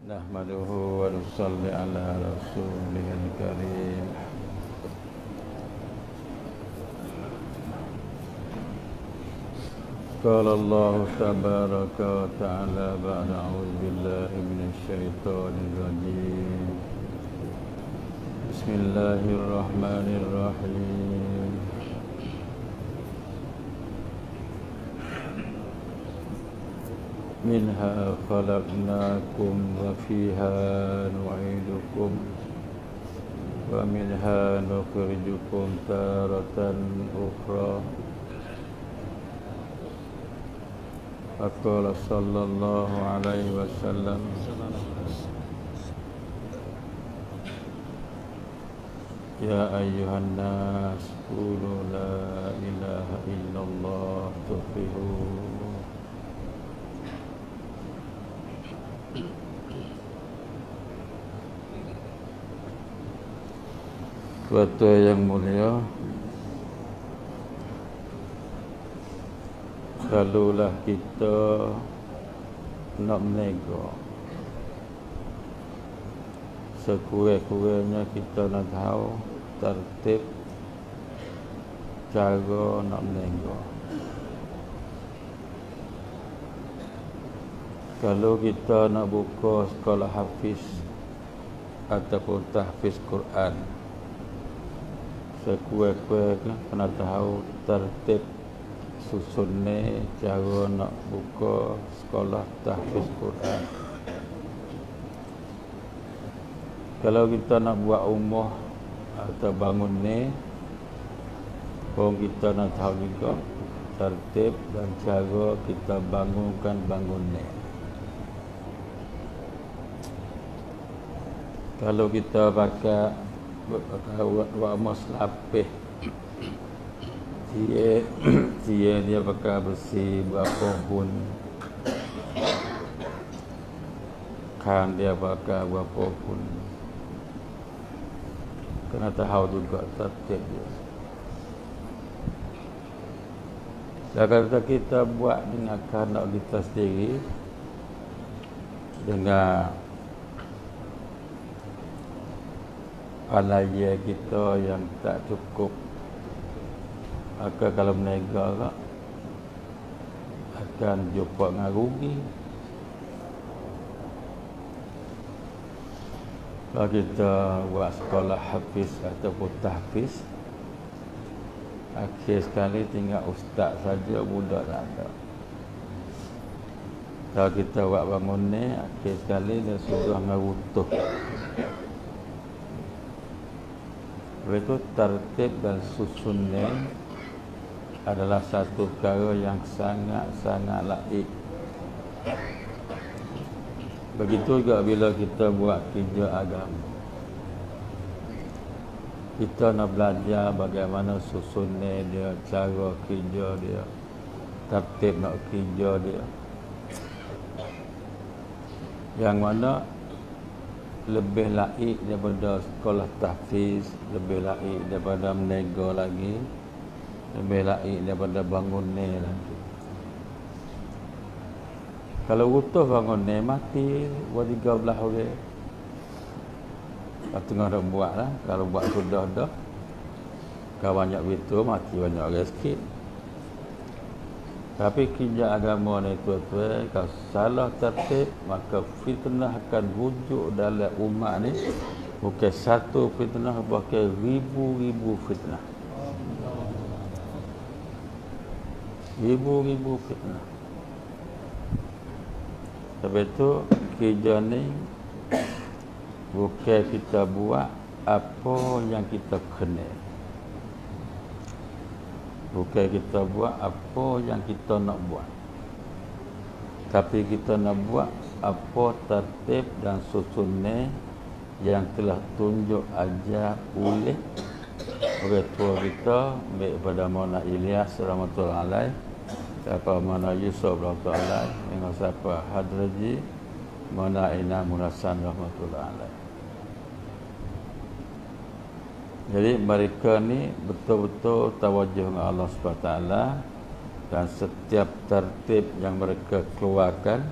Nahmaduhu wa nusalli ala rasulihil karim. Qala Allah tabaraka wa ta'ala ba'da a'udzu billahi minasy syaithanir rajim. Bismillahirrahmanirrahim. Minha khalaqnakum wa fiha nu'idukum wa minha nukhrijukum taratan ukhra. Faqala sallallahu alaihi wasallam Ya ayyuhan nas qulu la ilaha illallah tuflihu. Suatu yang mulia, kalaulah kita nak menego, sekurang-kurangnya kita nak tahu tertib cara nak menego. Kalau kita nak buka sekolah hafiz ataupun tahfiz Quran, sekurang-kurangnya kena tahu tertib susunnya cara nak buka sekolah tahfiz Quran. Kalau kita nak buat rumah atau bangun ni pun kita nak tahu juga tertib dan cara kita bangunkan bangun ni. Kalau kita pakai buat mas lapis, dia pakai bersih berapa pun, kan dia pakai berapa pun, kena tahu juga tertib dia. Dan kalau kita buat dengan kehendak kita sendiri, dengan palaya kita yang tak cukup, maka kalau menega akan jumpa dengan rugi. Kalau kita buat sekolah hafiz ataupun tahfiz, akhir sekali tinggal ustaz saja, budak tak ada. Kalau kita buat bangun ni, akhir sekali dia sudah merutuh. Itu tertib dan susunnya adalah satu perkara yang sangat-sangat laik. Begitu juga bila kita buat kerja agama, kita nak belajar bagaimana susunnya dia, cara kerja dia, tertib nak kerja dia, yang mana lebih laik daripada sekolah tahfiz, lebih laik daripada menego lagi, lebih laik daripada bangun ni lagi. Kalau utuh bangun ni, mati 13 orang. Tengah dah buat lah. Kalau buat sudah dah, kalau banyak begitu, mati banyak orang sikit. Tapi kerja agama ni tuan-tuan, kalau salah tertib, maka fitnah akan wujud dalam umat ni. Bukan satu fitnah, bahkan ribu-ribu fitnah. Ribu-ribu fitnah. Sebab itu kerja ni bukan kita buat apa yang kita kena. Bukan kita buat apa yang kita nak buat, tapi kita nak buat apa tertib dan susunnya yang telah tunjuk ajar oleh orang tua kita, baik pada Maulana Ilyas rahmatullahi alaih, siapa Maulana Yusuf rahmatullahi alaih, dengan siapa Hadraji Maulana Inam Hasan rahmatullahi alaih. Jadi mereka ni betul-betul tawajuh dengan Allah SWT, dan setiap tertib yang mereka keluarkan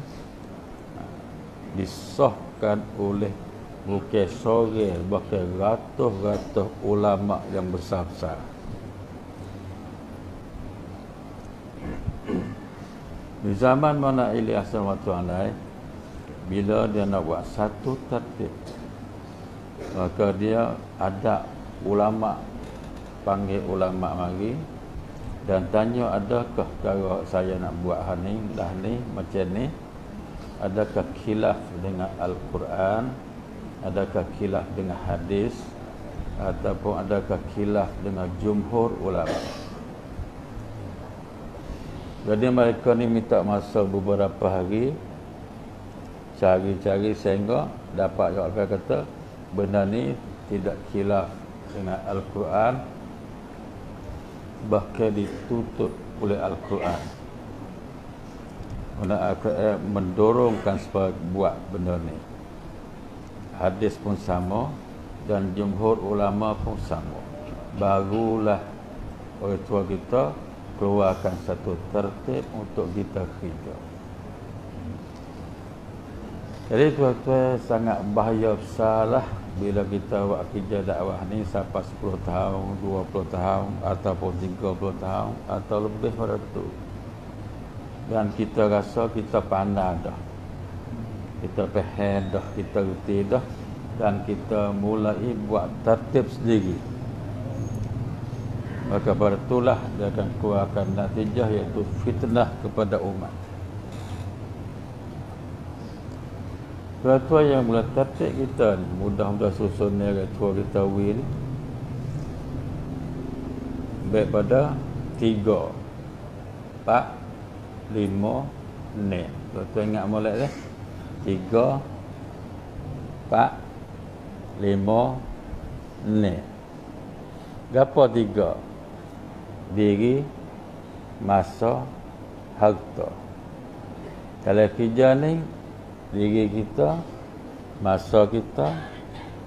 disahkan disebabkan oleh bukan sore, bahkan ratus-ratus ulama yang besar-besar. Di zaman mana Ilyas Rahmatullah, bila dia nak buat satu tertib, maka dia ada ulama, panggil ulama mari dan tanya, adakah kalau saya nak buat ni dah ni macam ni, adakah khilaf dengan Al-Quran, adakah khilaf dengan hadis, ataupun adakah khilaf dengan jumhur ulama. Jadi mereka ni minta masa beberapa hari cari-cari sehingga dapat jawapan kata benda ni tidak khilaf dengan Al-Quran, bahkan ditutup oleh Al-Quran. Al-Quran mendorongkan supaya buat benda ni. Hadis pun sama dan jumhur ulama pun sama. Barulah orang tua kita keluarkan satu tertib untuk kita kerja. Jadi tuan-tuan, sangat bahaya besarlah bila kita buat kerja dakwah ni sampai 10 tahun, 20 tahun ataupun 30 tahun atau lebih pada tu. Dan kita rasa kita pandai dah, kita faham dah, kita reti dah, dan kita mulai buat tertib sendiri. Maka pada itulah dia akan keluarkan natijah, iaitu fitnah kepada umat. Tua-tua yang mula tertib kita ni, mudah-mudahan susun ni agak tua kita win baik pada 3, 4, 5, 6. Tua-tua ingat molek dah. 3, 4, 5, 6. Gapo 3? Diri, masa, harta. Kalau kerja ni, diri kita, masa kita,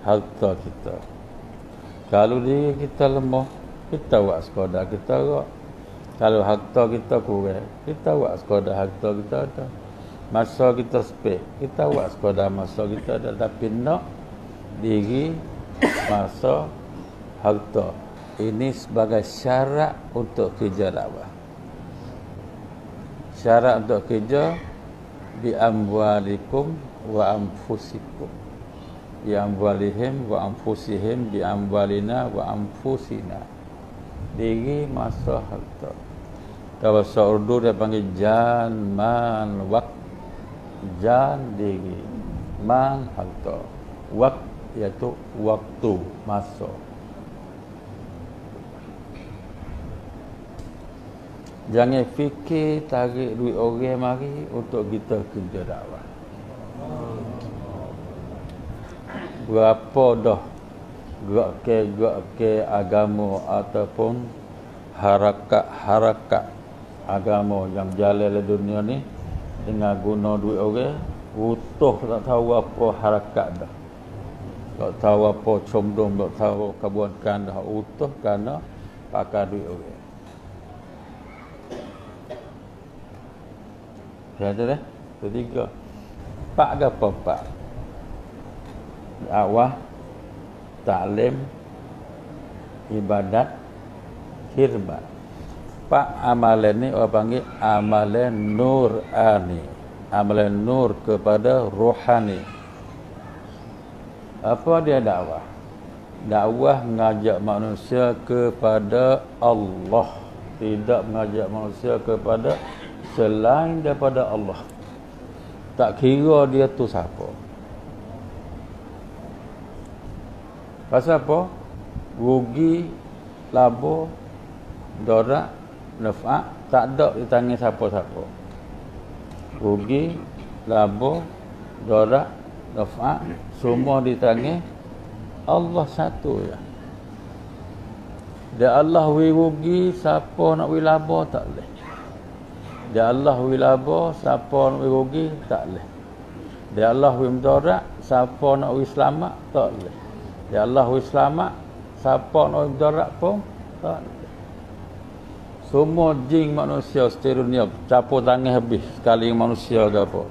harta kita. Kalau diri kita lemah, kita buat sekadar kita rak. Kalau harta kita kurang, kita buat sekadar harta kita ada. Masa kita sepek, kita buat sekadar masa kita ada. Tapi nak diri, masa, harta. Ini sebagai syarat untuk kerja dakwah. Syarat untuk kerja bi amwalikum wa anfusikum. Bi amwalihim wa anfusihim, bi amwalina wa anfusina. Diri, masa, harta. Kalau bahasa Urdu dia panggil jan, man, waqt. Jan, diri. Man, harta. Waqt iaitu waktu, masa. Jangan fikir tarik duit orang mari untuk kita kerja dakwah. Berapa dah gerak-gerak agama ataupun harakat agama yang jalan di dunia ni dengan guna duit orang, utuh tak tahu apa harakat dah. Tak tahu apa comdom, tak tahu kebunkan dah, utuh kerana pakai duit orang. Ada dah. Ketiga. 4 ke apa 4? Dakwah, taklim, ibadat, khidmat. 4 amalan ni orang panggil amalan nurani. Amalan nur kepada rohani. Apa dia dakwah? Dakwah mengajak manusia kepada Allah, tidak mengajak manusia kepada selain daripada Allah. Tak kira dia tu siapa. Pasal apa? Rugi, laba, darat, naf'at tak ada di tangan siapa-siapa. Rugi, laba, darat, naf'at semua di tangan Allah satu je. Dia Allah wi rugi, siapa nak wi laba tak boleh. Dia Allah wi laba, siapa nak rugi tak boleh. Dia Allah wi mudarat, siapa nak wi selamat tak boleh. Dia Allah wi selamat, siapa nak wi mudarat pun tak boleh. Semua jin manusia seluruh dunia campur tangan habis sekali manusia ke apa.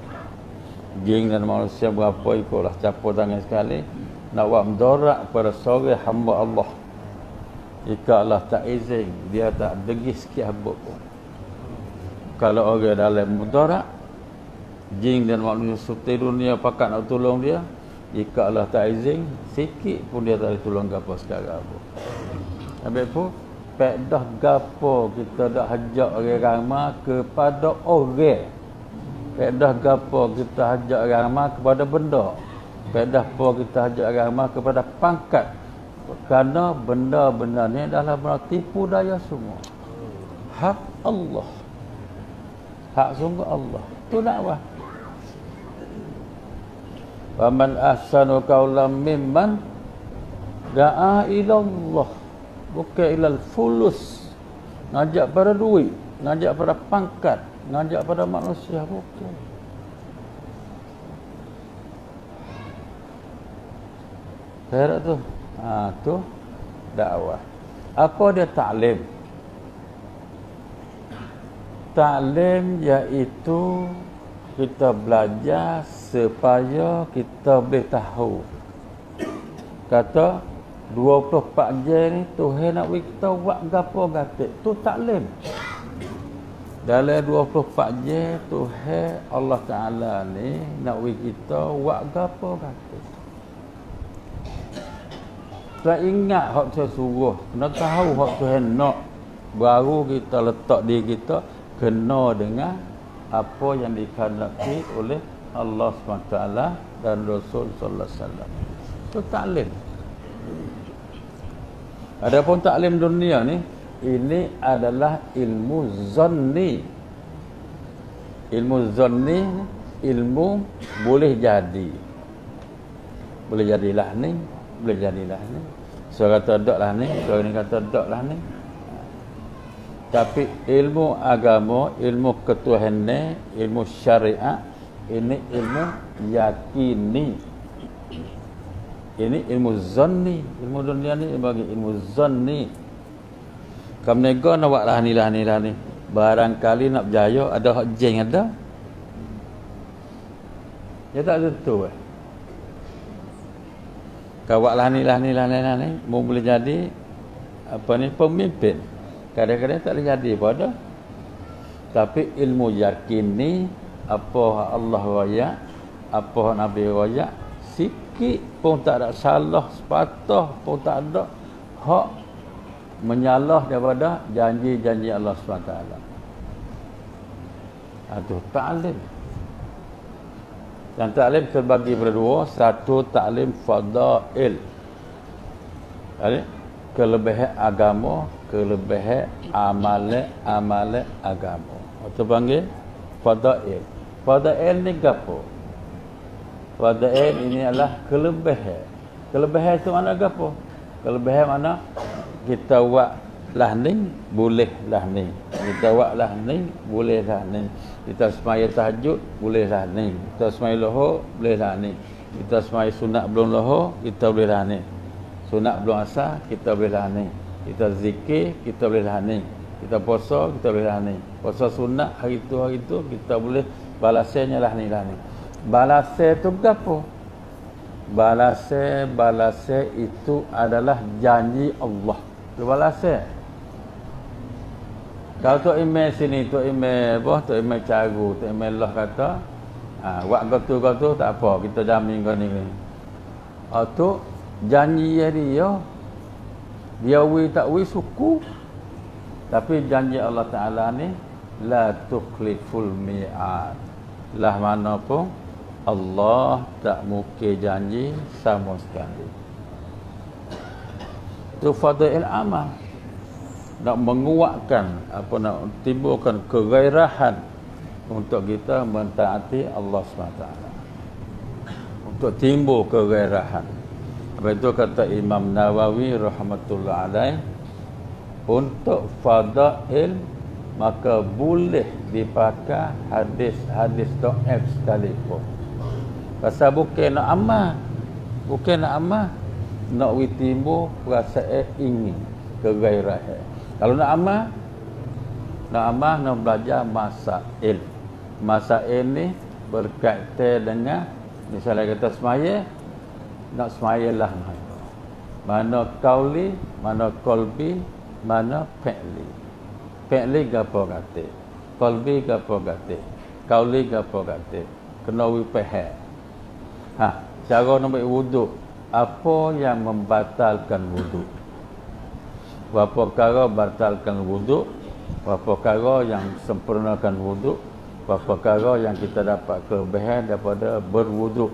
Jin dan manusia berapa ikutlah capur tangan sekali nak buat mudarat pada seorang hamba Allah. Jika Allah tak izin, dia tak degis sikit habuk pun. Kalau orang dalam mudarat, jin dan manusia seperti dunia pakat nak tolong dia, jika Allah tak izin, sikit pun dia tak boleh tolong gapo sekarang apa. Habis pun pedah gapo kita dak hajak orang ramai kepada orang. Pedah gapo kita hajak orang ramai kepada benda. Pedah apa kita hajak orang ramai kepada pangkat. Kerana benda-benda ni adalah benda tipu daya semua. Hak Allah. Hak sungguh Allah. Tu dakwah. Wa man ahsanu qawlan mimman da'a ila Allah. Bukan ilal fulus. Ngajak pada duit, ngajak pada pangkat, ngajak pada manusia, bukan. Perak tu. Tu dakwah. Apa dia taklim? Taklim iaitu kita belajar supaya kita boleh tahu. Kata 24 jam ni Tuhan nak bagi kita buat gapo gatik. Tu taklim. Dalam 24 jam Tuhan Allah Taala ni nak bagi kita buat gapo gatik. Tak ingat hak Tuhan suruh, kena tahu hak Tuhan nak. Baru kita letak diri kita kena dengan apa yang dikehendaki oleh Allah SWT dan Rasul sallallahu alaihi wasallam. Itu taklim. Adapun taklim dunia ni, ini adalah ilmu zanni. Ilmu zanni, ilmu boleh jadi. Boleh jadilah ni, boleh jadilah ni. Seorang kata dak lah ni, seorang ni kata dak lah ni. Tapi ilmu agama, ilmu ketuhanan, ilmu syariat, ini ilmu yakini. Ini ilmu zanni. Ilmu dunia ni bagi ilmu zanni. Kamu nego nak buat lah ni. Barangkali nak berjaya, ada hak jeng ada. Ya tak tentu. Kau buat lah ni. Mau boleh jadi apa ni pemimpin. Kadang-kadang tak boleh jadi pada. Tapi ilmu yakin ni, apa Allah raya, apa Nabi raya, sikit pun tak ada salah, sepatah pun tak ada hak menyalah daripada janji-janji Allah SWT. Itu ta'lim. Dan ta'lim terbagi berdua. Satu ta'lim fadail, kelebihan agama, kelebihan amalan agama. Itu panggil fadail. Fadail ni gapo? Fadail ini adalah kelebihan. Kelebihan itu mana gapo? Kelebihan mana? Kita buat lah ni, boleh lah ni. Kita buat lah ni, boleh lah ni. Kita semaya tahajud, boleh lah ni. Kita semaya lohor, boleh lah ni. Kita semaya sunat belum lohor, kita boleh lah ni. Sunat belum asar, kita boleh lah ni. Kita zikir, kita boleh lah ni. Kita puasa, kita boleh lah ni. Puasa sunat hari tu, kita boleh balasnya lah ni. Balasnya tu apa? Balasnya itu adalah janji Allah. Itu balasnya. Kalau tu email sini, tu email apa? Tu email caru, tu email Allah kata, buat kau tu tak apa, kita jamin kau ni. Tu janji dia wi tak wi suku. Tapi janji Allah Taala ni la tukhliful mi'ad. Lah mana pun Allah tak mungkin janji sama sekali. Itu fadail amal. Nak menguatkan, nak timbulkan kegairahan untuk kita mentaati Allah SWT. Untuk timbul kegairahan. Apa itu kata Imam Nawawi rahmatullah alaih, untuk fadail maka boleh dipakai hadis dhaif sekalipun. Pasal bukan nak amal, nak timbul perasaan ingin kegairahan. Kalau nak amal, nak belajar masail. Masail ni berkaitan dengan misalnya kita semaya, nak semayalah mana kauli, mana kolbi, mana fi'li. Fi'li gapo kate, kolbi gapo kate, kauli gapo kate. Kena wipehe. Cara nak wuduk, apa yang membatalkan wuduk? Berapa perkara batalkan wuduk, berapa perkara yang sempurnakan wuduk, berapa perkara yang kita dapat kelebihan daripada berwuduk.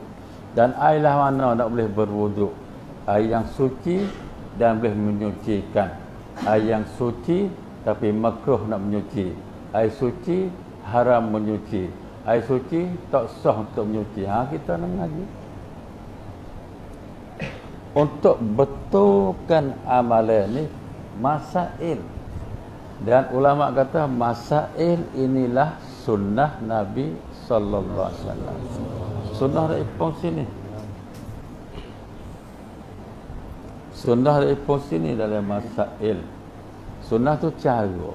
Dan air lah mana nak boleh berwuduk? Air yang suci dan boleh menyucikan. Air yang suci tapi makruh nak menyuci. Air suci haram menyuci. Air suci tak sah untuk menyuci. Kita nak ngaji. Untuk betulkan amalan ni masail. Dan ulama kata masail inilah sunnah Nabi sallallahu alaihi wasallam. Sunnah dari pun sini. Sunnah dari pun sini dalam masail. Sunnah tu cara.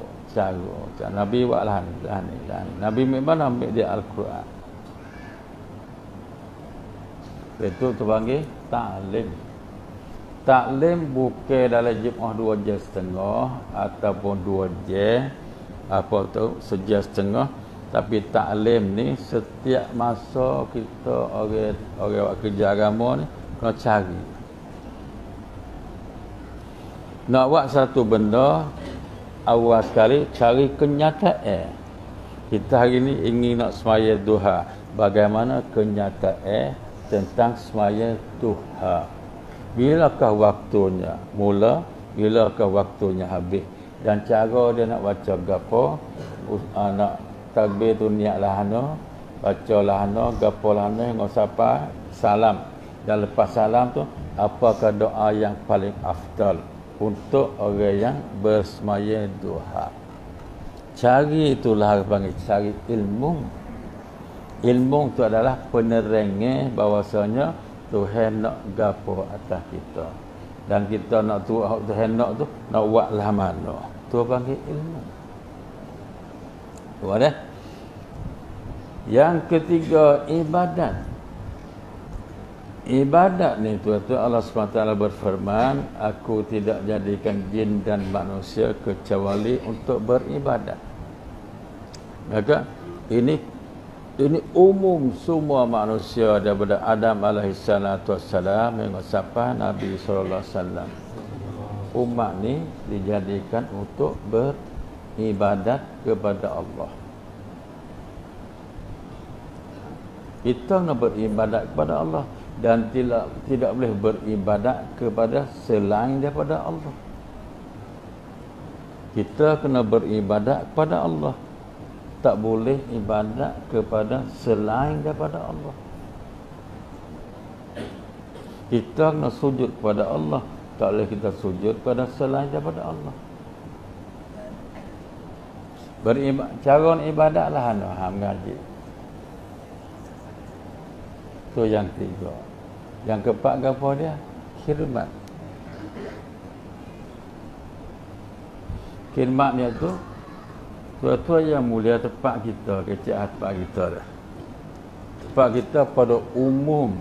Nabi buat lah ni. Nabi memang ambil dia Al-Quran. Itu terpanggil ta'lim. Taklim bukan dalam Jumaah 2 jam setengah ataupun 2 jam apa tu sejam setengah, tapi taklim ni setiap masa kita orang buat kerja agama ni kena cari. Nak buat satu benda awal sekali cari kenyataan. Kita hari ni ingin nak semaya duha. Bagaimana kenyataan tentang semaya duha? Bilakah waktunya mula, bilakah waktunya habis, dan cara dia nak baca gapo, nak takbir tu niat lahana, baca lahana, gapo lahana, ngosapa salam, dan lepas salam tu apakah doa yang paling afdal untuk orang yang bersemaya duha. Cari itulah panggil cari ilmu. Ilmu tu adalah penerangnya bahawasanya Tuhan nak gapo atas kita. Dan kita nak Tuhan nak tu nak buatlah mana. Tu panggil ilmu. Tu ada. Yang ketiga ibadat. Ibadat ni tuan-tuan, Allah SWT berfirman, aku tidak jadikan jin dan manusia kecuali untuk beribadat. Maka ini umum semua manusia daripada Adam alaihissalam hingga sampai Nabi sallallahu alaihi wasallam. Umat ni dijadikan untuk beribadat kepada Allah. Kita nak beribadat kepada Allah dan tidak boleh beribadat kepada selain daripada Allah. Kita kena beribadat kepada Allah. Tak boleh ibadat kepada selain daripada Allah. Kita kena sujud kepada Allah. Tak boleh kita sujud kepada selain daripada Allah. Cara ibadat lah mengaji. Itu yang tiga. Yang keempat apa dia? Khidmat. Khidmatnya tu tuan-tuan yang mulia, tempat kita, kecil tempat kita dah. Tempat kita pada umum,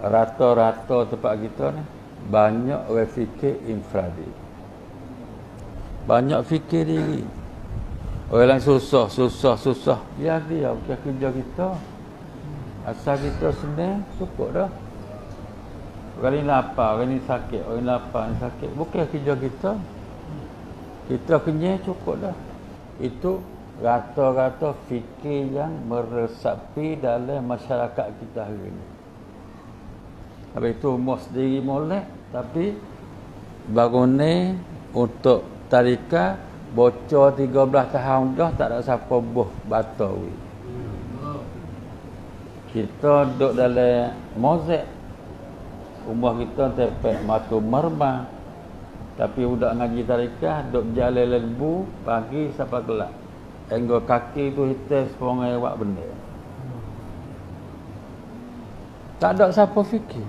rata-rata tempat kita ni, banyak orang fikir infradi. Banyak fikir diri. Orang lain susah. Biar dia, bukan kerja kita. Asal kita senang, cukup dah. Orang ni lapar, orang ni sakit, orang ni lapar, orang ni sakit. Bukan kerja kita. Kita kenyang, cukup dah. Itu rata-rata fikir yang meresapi dalam masyarakat kita hari ini. Habis itu umur sendiri molek, tapi baru ni untuk tarikah bocor 13 tahun dah tak ada siapa buh batawi. Kita duduk dalam mozek, umur kita tepek matu merma. Tapi budak ngaji tarikah duk berjalan lembu pagi sampai gelap. Enggo kaki tu hitam sepongai buat benda. Tak ada siapa fikir.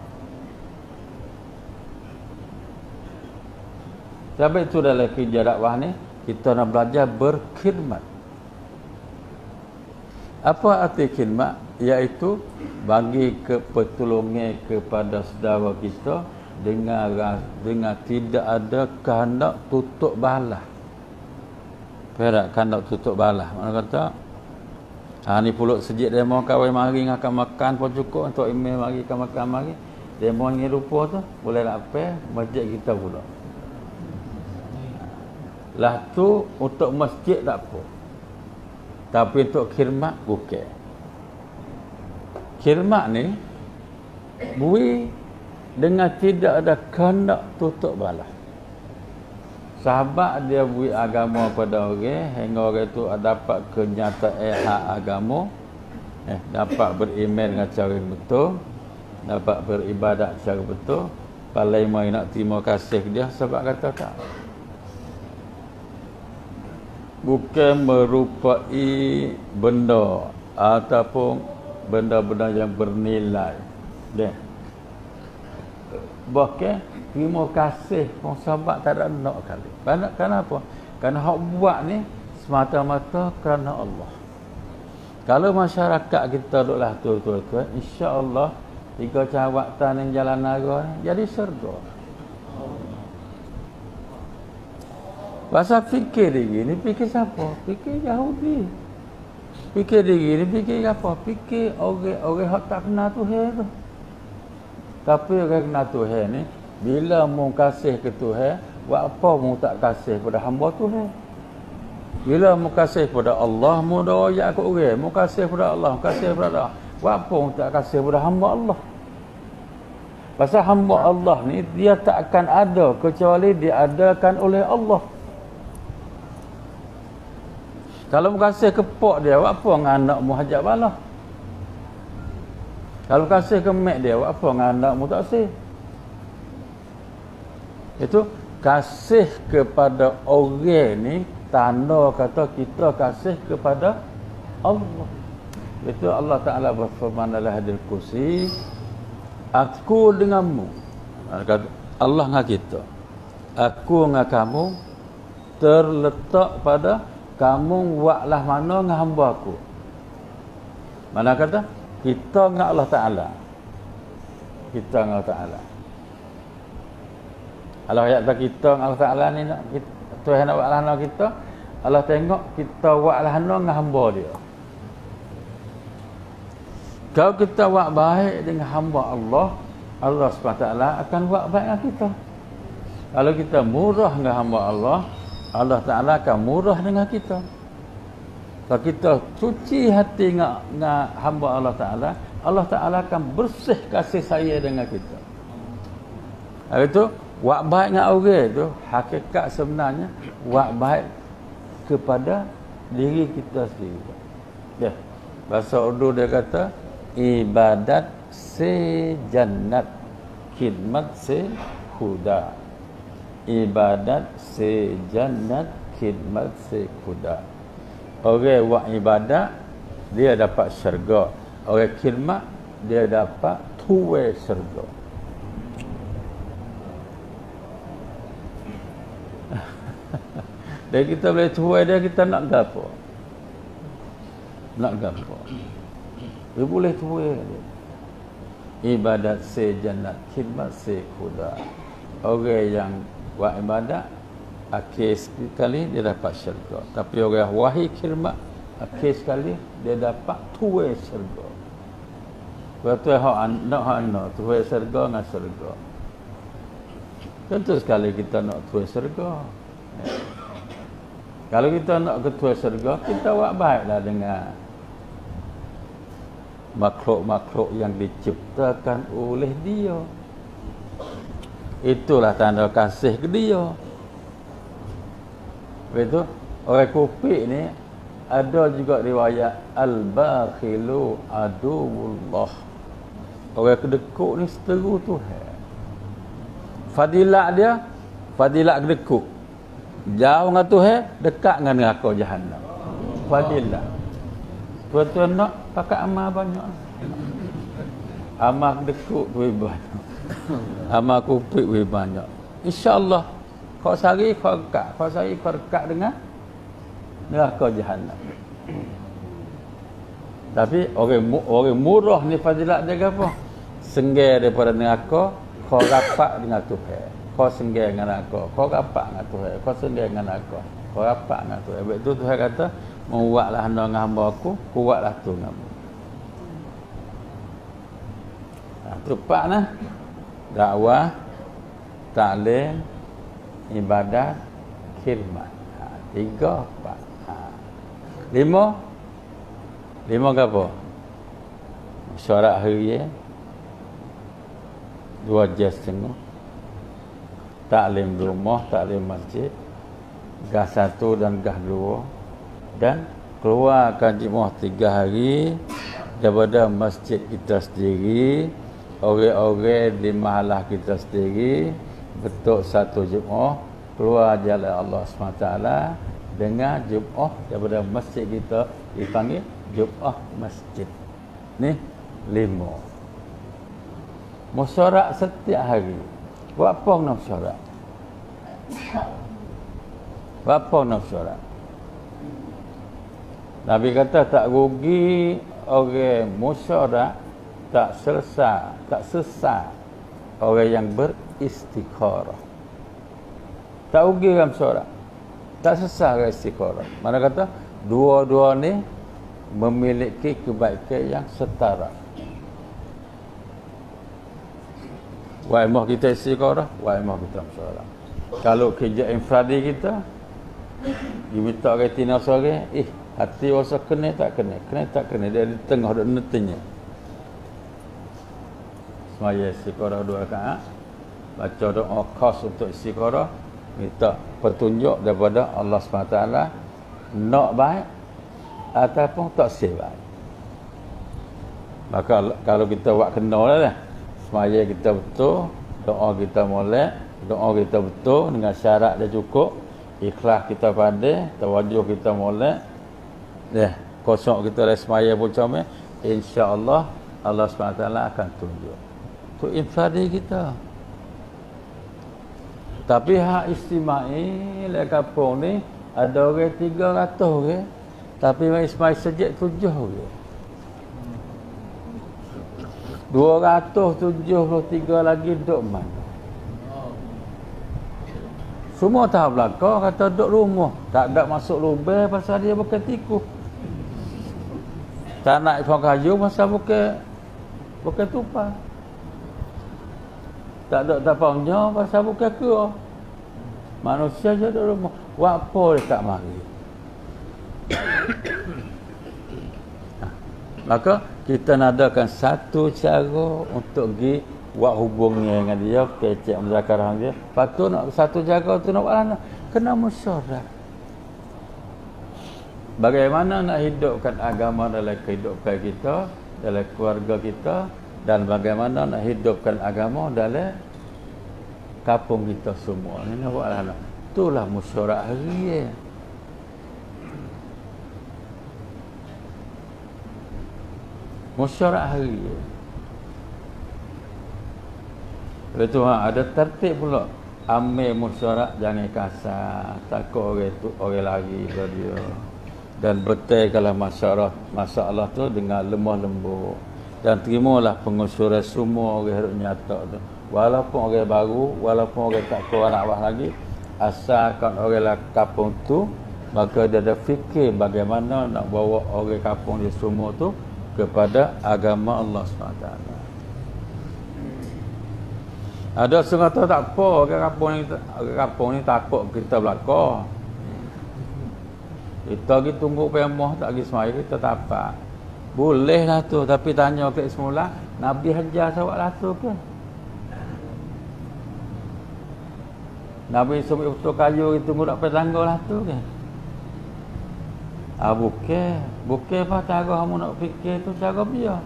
Sebab itu dalam kerja dakwah ni kita nak belajar berkhidmat. Apa arti khidmat? Iaitu bagi pertolongan kepada saudara kita dengan tidak ada kehendak tutup balas. Perak kehendak tutup balas. Mana kata ni pulut sejik demo kawai mari ngakan makan pun cukup untuk email mari makan mari. Demo ni rupa tu boleh nak apa masjid kita pula. Lah tu untuk masjid tak apa. Tapi untuk khidmat bukan. Khidmat ni bui dengan tidak ada kehendak tutup balas. Sahabat dia bui agama pada orang hingga orang tu dapat kenyataan hak agama, dapat beriman dengan cara betul, dapat beribadat secara betul, paling mai nak terima kasih dia sebab kata tak. Bukan merupai benda ataupun benda-benda yang bernilai. Deh. Bahkan terima kasih pun sahabat tak ada nak kali. Kenapa? Kerana hak buat ni semata-mata kerana Allah. Kalau masyarakat kita duduklah tuan-tuan, insya-Allah 3 cawatan yang jalan naga ni jadi syurga. Pasal fikir diri ni, fikir siapa? Fikir Yahudi. Fikir diri ni, fikir apa? Fikir orang hak tak kenal Tuhan tu. Tapi orang kenal Tuhan ni, bila mu kasih ke Tuhan, buat apa mu tak kasih pada hamba Tuhan? Bila mu kasih pada Allah, mu doa ke orang, mu kasih pada Allah, kasih pada Allah. Buat apa mu tak kasih pada hamba Allah? Pasal hamba Allah ni, dia tak akan ada kecuali diadakan oleh Allah. Kalau mu kasih ke pak dia, buat apa dengan anak mu hajat balah? Kalau kasih ke mak dia, buat apa dengan anak mu tak kasih? Itu kasih kepada orang ni tanda kata kita kasih kepada Allah. Itu Allah Ta'ala berfirman dalam hadis kursi, aku denganmu. Allah dengan kita. Aku dengan kamu terletak pada kamu buatlah mana dengan hamba aku. Mana kata? Kita dengan Allah Ta'ala. Kita dengan Allah Ta'ala. Kalau ayat kita dengan Allah Ta'ala ni nak Tuhan nak buatlah mana kita, Allah tengok kita buatlah mana dengan hamba dia. Kalau kita buat baik dengan hamba Allah, Allah SWT akan buat baik dengan kita. Kalau kita murah dengan hamba Allah, Allah Ta'ala akan murah dengan kita. Kalau kita suci hati dengan hamba Allah Ta'ala, Allah Ta'ala akan bersih kasih sayang dengan kita. Habis itu, buat baik dengan orang itu, hakikat sebenarnya, buat baik kepada diri kita sendiri. Ya. Bahasa Urdu dia kata, ibadat se jannat, khidmat se khuda. Ibadat se jannat, khidmat se khuda. Orang buat ibadat, dia dapat syurga. Orang khidmat, dia dapat tuai syurga. Dan kita boleh tuai dia, kita nak gapo? Nak gapo? Dia boleh tuai dia. Ibadat se jannat, khidmat se khuda. Orang yang buat ibadat, akhir sekali dia dapat syurga. Tapi orang wahai khidmat, akhir sekali dia dapat tuai syurga. Betul nak tuai syurga dengan syurga. Tentu sekali kita nak tuai syurga. Kalau kita nak ketua syurga, kita buat baiklah dengan makhluk-makhluk yang diciptakan oleh dia. Itulah tanda kasih ke dia. Betul? Orang kufik ni ada juga riwayat al-bakhilu aduwullah. Orang kedekut ni seteru Tuhan. Fadilat dia, fadilat kedekut. Jauh dengan Tuhan, dekat dengan neraka Jahannam. Fadilah. Tuan-tuan nak pakai amal banyak. Amal dekuk lebih banyak. Amal kupik lebih banyak. InsyaAllah. Kau sehari kau rekat. Kau sehari kau rekat dengan neraka Jahannam. Tapi orang murah ni fadilat dia apa? Senggai daripada neraka, kau rapat dengan Tuhan. Kau senggai dengan neraka, kau rapat dengan Tuhan. Kau senggai dengan neraka, kau rapat dengan Tuhan. Sebab itu Tuhan kata, "Membuatlah hamba dengan hamba aku, kuatlah tu ngamu." Tepat nah. Dakwah, taklim, ibadat, khidmat. 3, 4. 5 ke apa? Syarat harian 2 jam setengah. Taklim di rumah, taklim masjid. Gah 1 dan gah 2. Dan keluarkan jemaah 3 hari daripada masjid kita sendiri, orang-orang di mahalah kita sendiri, bentuk 1 jemaah, keluar jalan Allah SWT dengan jemaah daripada masjid kita, dipanggil jemaah masjid. Ni 5. Musyarak setiap hari. Buat apa nak musyarak? Buat apa nak musyarak? Nabi kata tak rugi orang musyarak, tak sesat orang yang beristikharah. Tak rugi orang musyarak, tak sesat orang istikharah. Mana kata dua-dua ni memiliki kebaikan yang setara. Wa imah kita istikharah, wa imah kita musyarak. Kalau kerja infradi kita, diminta retina sore, hati rasa kena tak kena, dia di tengah duk netinya. Semaya istikharah 2 rakaat, baca doa khas untuk istikharah, minta petunjuk daripada Allah SWT, nak baik ataupun tak baik. Maka kalau kita buat kena lah, semaya kita betul, doa kita molek, doa kita betul dengan syarat dia cukup, ikhlas kita pandai, tawajuh kita molek, kosong kita dari semaya pun comel, insya-Allah Allah SWT akan tunjuk. Tu infradi kita. Tapi hak istimai le kampung ni ada orang 300 orang, tapi istimai sejak 7 orang. 273 lagi duduk mana? Semua tahu belakang kata duduk rumah, tak ada masuk lubang pasal dia bukan tikus. Tak nak ikan kayu pasal bukan tupai. Tak ada tapangnya pasal bukan kera. Manusia je duduk rumah. Buat apa dia tak mari? Maka kita nadakan satu cara untuk pergi buat hubungnya dengan dia, kecek muzakarah dia. Lepas tu nak satu cara tu nak buat mana? Kena musyawarah. Bagaimana nak hidupkan agama dalam kehidupan kita, dalam keluarga kita, dan bagaimana nak hidupkan agama dalam kampung kita semua. Ini nak buat mana? Itulah musyawarah harian. Musyawarah harian. Lepas tu ada tertib pula. Ambil musyawarah jangan kasar, takut orang lari ke dia. Dan betulkanlah masalah tu dengan lemah lembut. Dan terimalah pengusuran semua orang yang nyata tu. Walaupun orang baru, walaupun orang tak keluar nak buat lagi, asalkan orang kampung tu, maka dia ada fikir bagaimana nak bawa orang kampung dia semua tu kepada agama Allah SWT. Ada setengah tu tak apa, orang kampung ni takut kita belakang. Kita pergi tunggu pemah tak pergi semaya, kita tapak. Boleh lah tu, tapi tanya ke semula, Nabi hajar sawak lah tu ke? Nabi sebut betul kayu kita tunggu tak pergi tangga lah tu ke? Bukan apa cara kamu nak fikir tu, cara dia.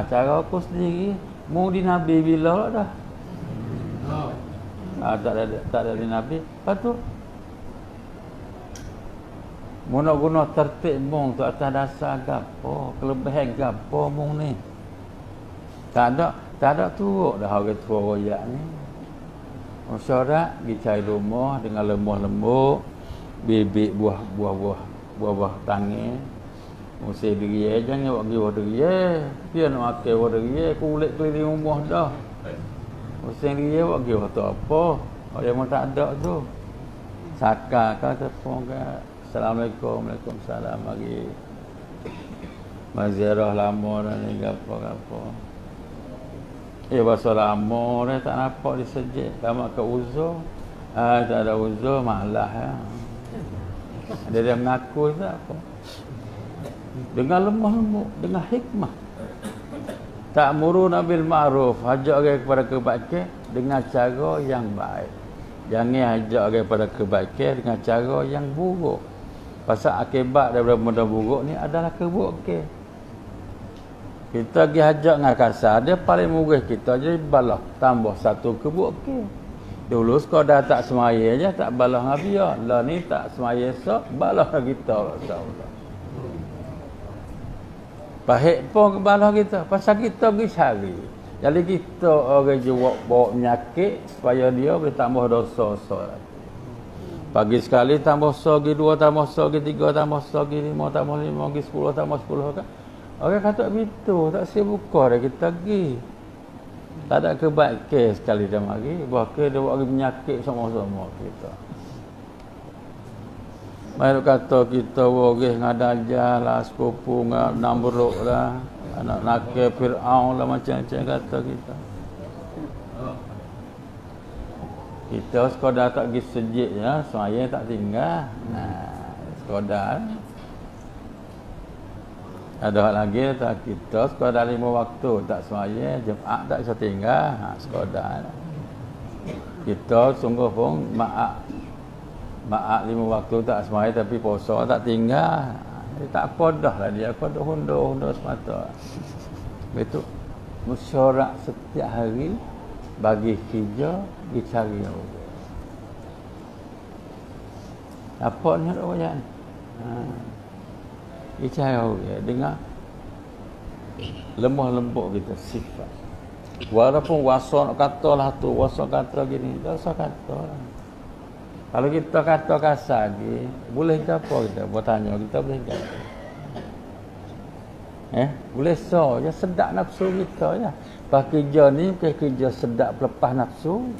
Cara aku sendiri, mu di Nabi bila dah? Tak ada di Nabi. Lepas tu, mu nak guna tertib mung tu atas dasar gapo, kelebihan gapo mung ni. Tak ada turut dah orang tua royak ni. Musyawarah dicari rumah dengan lemah lembut, bibit buah-buah tangan. Musim dia jangan buat giwah dia. Dia nak makan buat dia, kulit keliling rumah dah. Musim dia buat giwah tu apa? Orang yang tak ada tu. Saka kau telefon ke. Assalamualaikum, Waalaikumsalam lagi. Maziarah lama dah ni gapo-gapo. Bahasa lama dah tak nampak di sejik. Lama ke uzur. Tak ada uzur, malah ya. Dia mengaku tak apa. Dengan lemah lembut, dengan hikmah. Ta'muruna bil ma'ruf, ajak orang kepada kebaikan dengan cara yang baik. Jangan ajak orang kepada kebaikan dengan cara yang buruk. Pasal akibat daripada benda buruk ni adalah keburukan. Kita pergi ajak dengan kasar, dia paling murah kita jadi balas tambah satu keburukan. Dulu sekadar tak semaya je, tak balas dengan dia. Lah ni tak semaya esok, balas kita. Baik pun kebalah kita. Pasal kita pergi cari. Jadi kita orang jawab bawa penyakit supaya dia boleh tambah dosa-dosa. Pagi sekali tambah dosa, 2 tambah dosa, 3 tambah dosa, 5 tambah 5, 10 tambah 10 kan. Orang kata begitu, tak sibuk dah kita pergi. Tak ada kebaikan sekali dah mari. Bahkan dia buat penyakit sama-sama kita. Mereka kata kita orang ngadajar lah, sepupu namburuk lah, anak nakal Fir'aun lah, macam-macam kata kita. Kita sekadar tak pergi sejik ya, semaya tak tinggal. Sekadar. Ada lagi tak kita sekadar 5 waktu tak semaya, Jumaat tak bisa tinggal. Sekadar. Kita sungguh pun maaf 5 waktu tak semaya tapi puasa tak tinggal. Dia tak apa dah lah dia. Aku ada hundur semata. Betul. Musyarak setiap hari bagi kerja dicari orang. Apa ni orang ni? Dicari orang dengan lemah lembut kita sifat. Walaupun wasa nak kata lah tu, wasa kata gini, tak usah kata lah. Kalau kita kata kasar lagi, boleh ke apa kita? Buat tanya kita boleh ke? Boleh so, ya sedap nafsu kita ya. Pas kerja ni bukan kerja sedap lepas nafsu.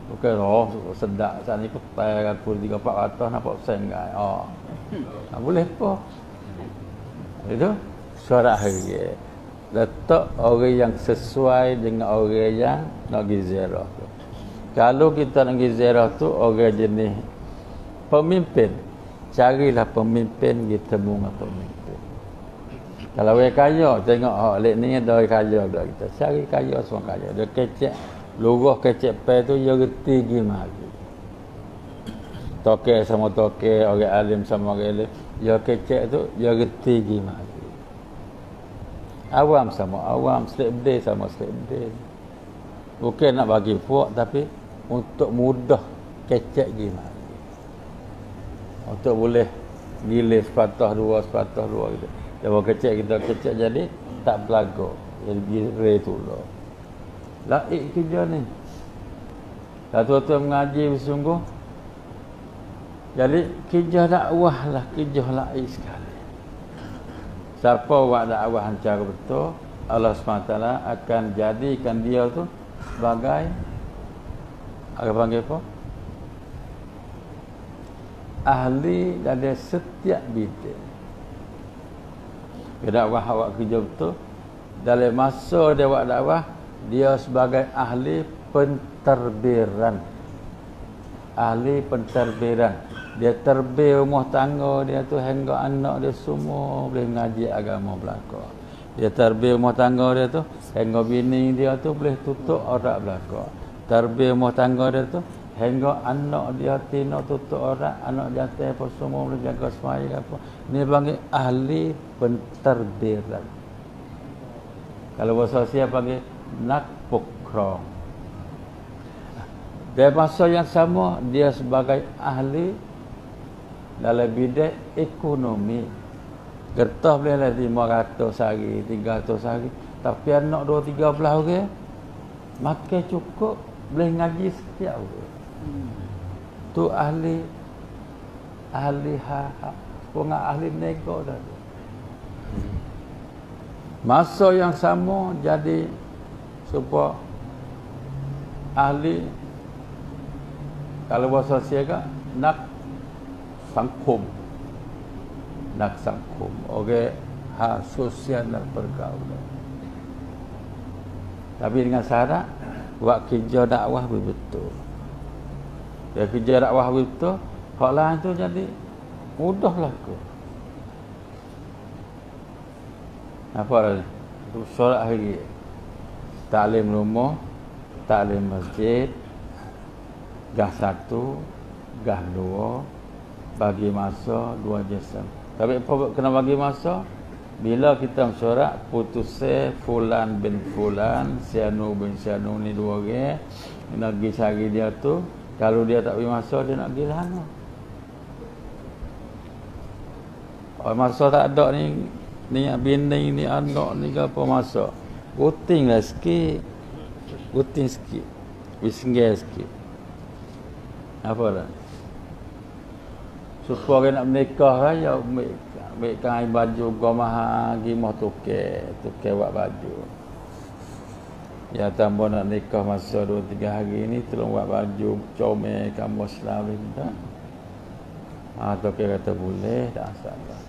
Bukan sedap saat ni petai aku 3-400 nampak senggai. Boleh apa? Itu suara harga. Letak orang yang sesuai dengan orang yang nak pergi ziarah tu. Kalau kita nak pergi ziarah tu orang jenis pemimpin, carilah pemimpin kita dengan pemimpin. Kalau orang kaya, tengok lek ni ada orang kaya dah kita. Cari kaya semua kaya. Dia kecek, lurah kecek pe tu dia reti gi mari. Toke sama toke, orang alim sama orang alim, dia kecek tu dia reti gi mari. Awam sama awam, selebde sama selebde. Bukan nak bagi puak tapi untuk mudah kecek gimana. Untuk boleh gilir sepatah dua gitu. Kalau kecek kita kecek jadi tak berlaku. Jadi gilir tu lah. Laik kerja ni. Satu-satu mengaji bersungguh. Jadi kerja dakwah lah, kerja laik sekali. Siapa buat dakwah secara betul, Allah SWT akan jadikan dia tu sebagai apa panggil apa? Ahli dari setiap bidang. Dia dakwah awak kerja betul. Dalam masa dia buat dakwah, dia sebagai ahli pentadbiran. Ahli pentadbiran. Dia terbir rumah tangga dia tu hingga anak dia semua boleh mengaji agama belaka. Dia terbir rumah tangga dia tu hingga bini dia tu boleh tutup aurat belaka. Terbir rumah tangga dia tu hingga anak dia tina tutup aurat, anak jantan apa semua boleh jaga semaya apa. Ni panggil ahli pentadbiran. Kalau bahasa Sia panggil nakpokro. Dari masa yang sama dia sebagai ahli dalam bidang ekonomi. Gertah boleh lah 500 sehari, 300 sehari. Tapi anak 2-13 orang makan cukup, boleh ngaji setiap orang. Tu ahli pengak ahli nego dah. Masa yang sama jadi supaya ahli kalau bahasa siaga nak sangkum, okay, hak sosial dan pergaulan. Tapi dengan syarat buat kerja dakwah betul. Dia kerja dakwah betul, hak lain tu jadi mudahlah ke. Apa dah? Solat hari. Taklim rumah, taklim masjid, gah satu, gah dua, bagi masa 2 jam. Tapi apa kena bagi masa? Bila kita mesyuarat putus fulan bin fulan, Sianu bin Sianu ni 2 orang nak pergi cari dia tu, kalau dia tak bagi masa dia nak pergi sana. Kalau masa tak ada ni bini ni anak ni ke apa masa? Rutinglah sikit. Ruting sikit. Wisinggal sikit. Apa dah? Supaya nak menikah raya ambil kain baju gomah gimah tukar buat baju. Ya tambah nak nikah masa 2-3 hari ni tolong buat baju comel kamu selalu tak. Tukar kata boleh tak salah.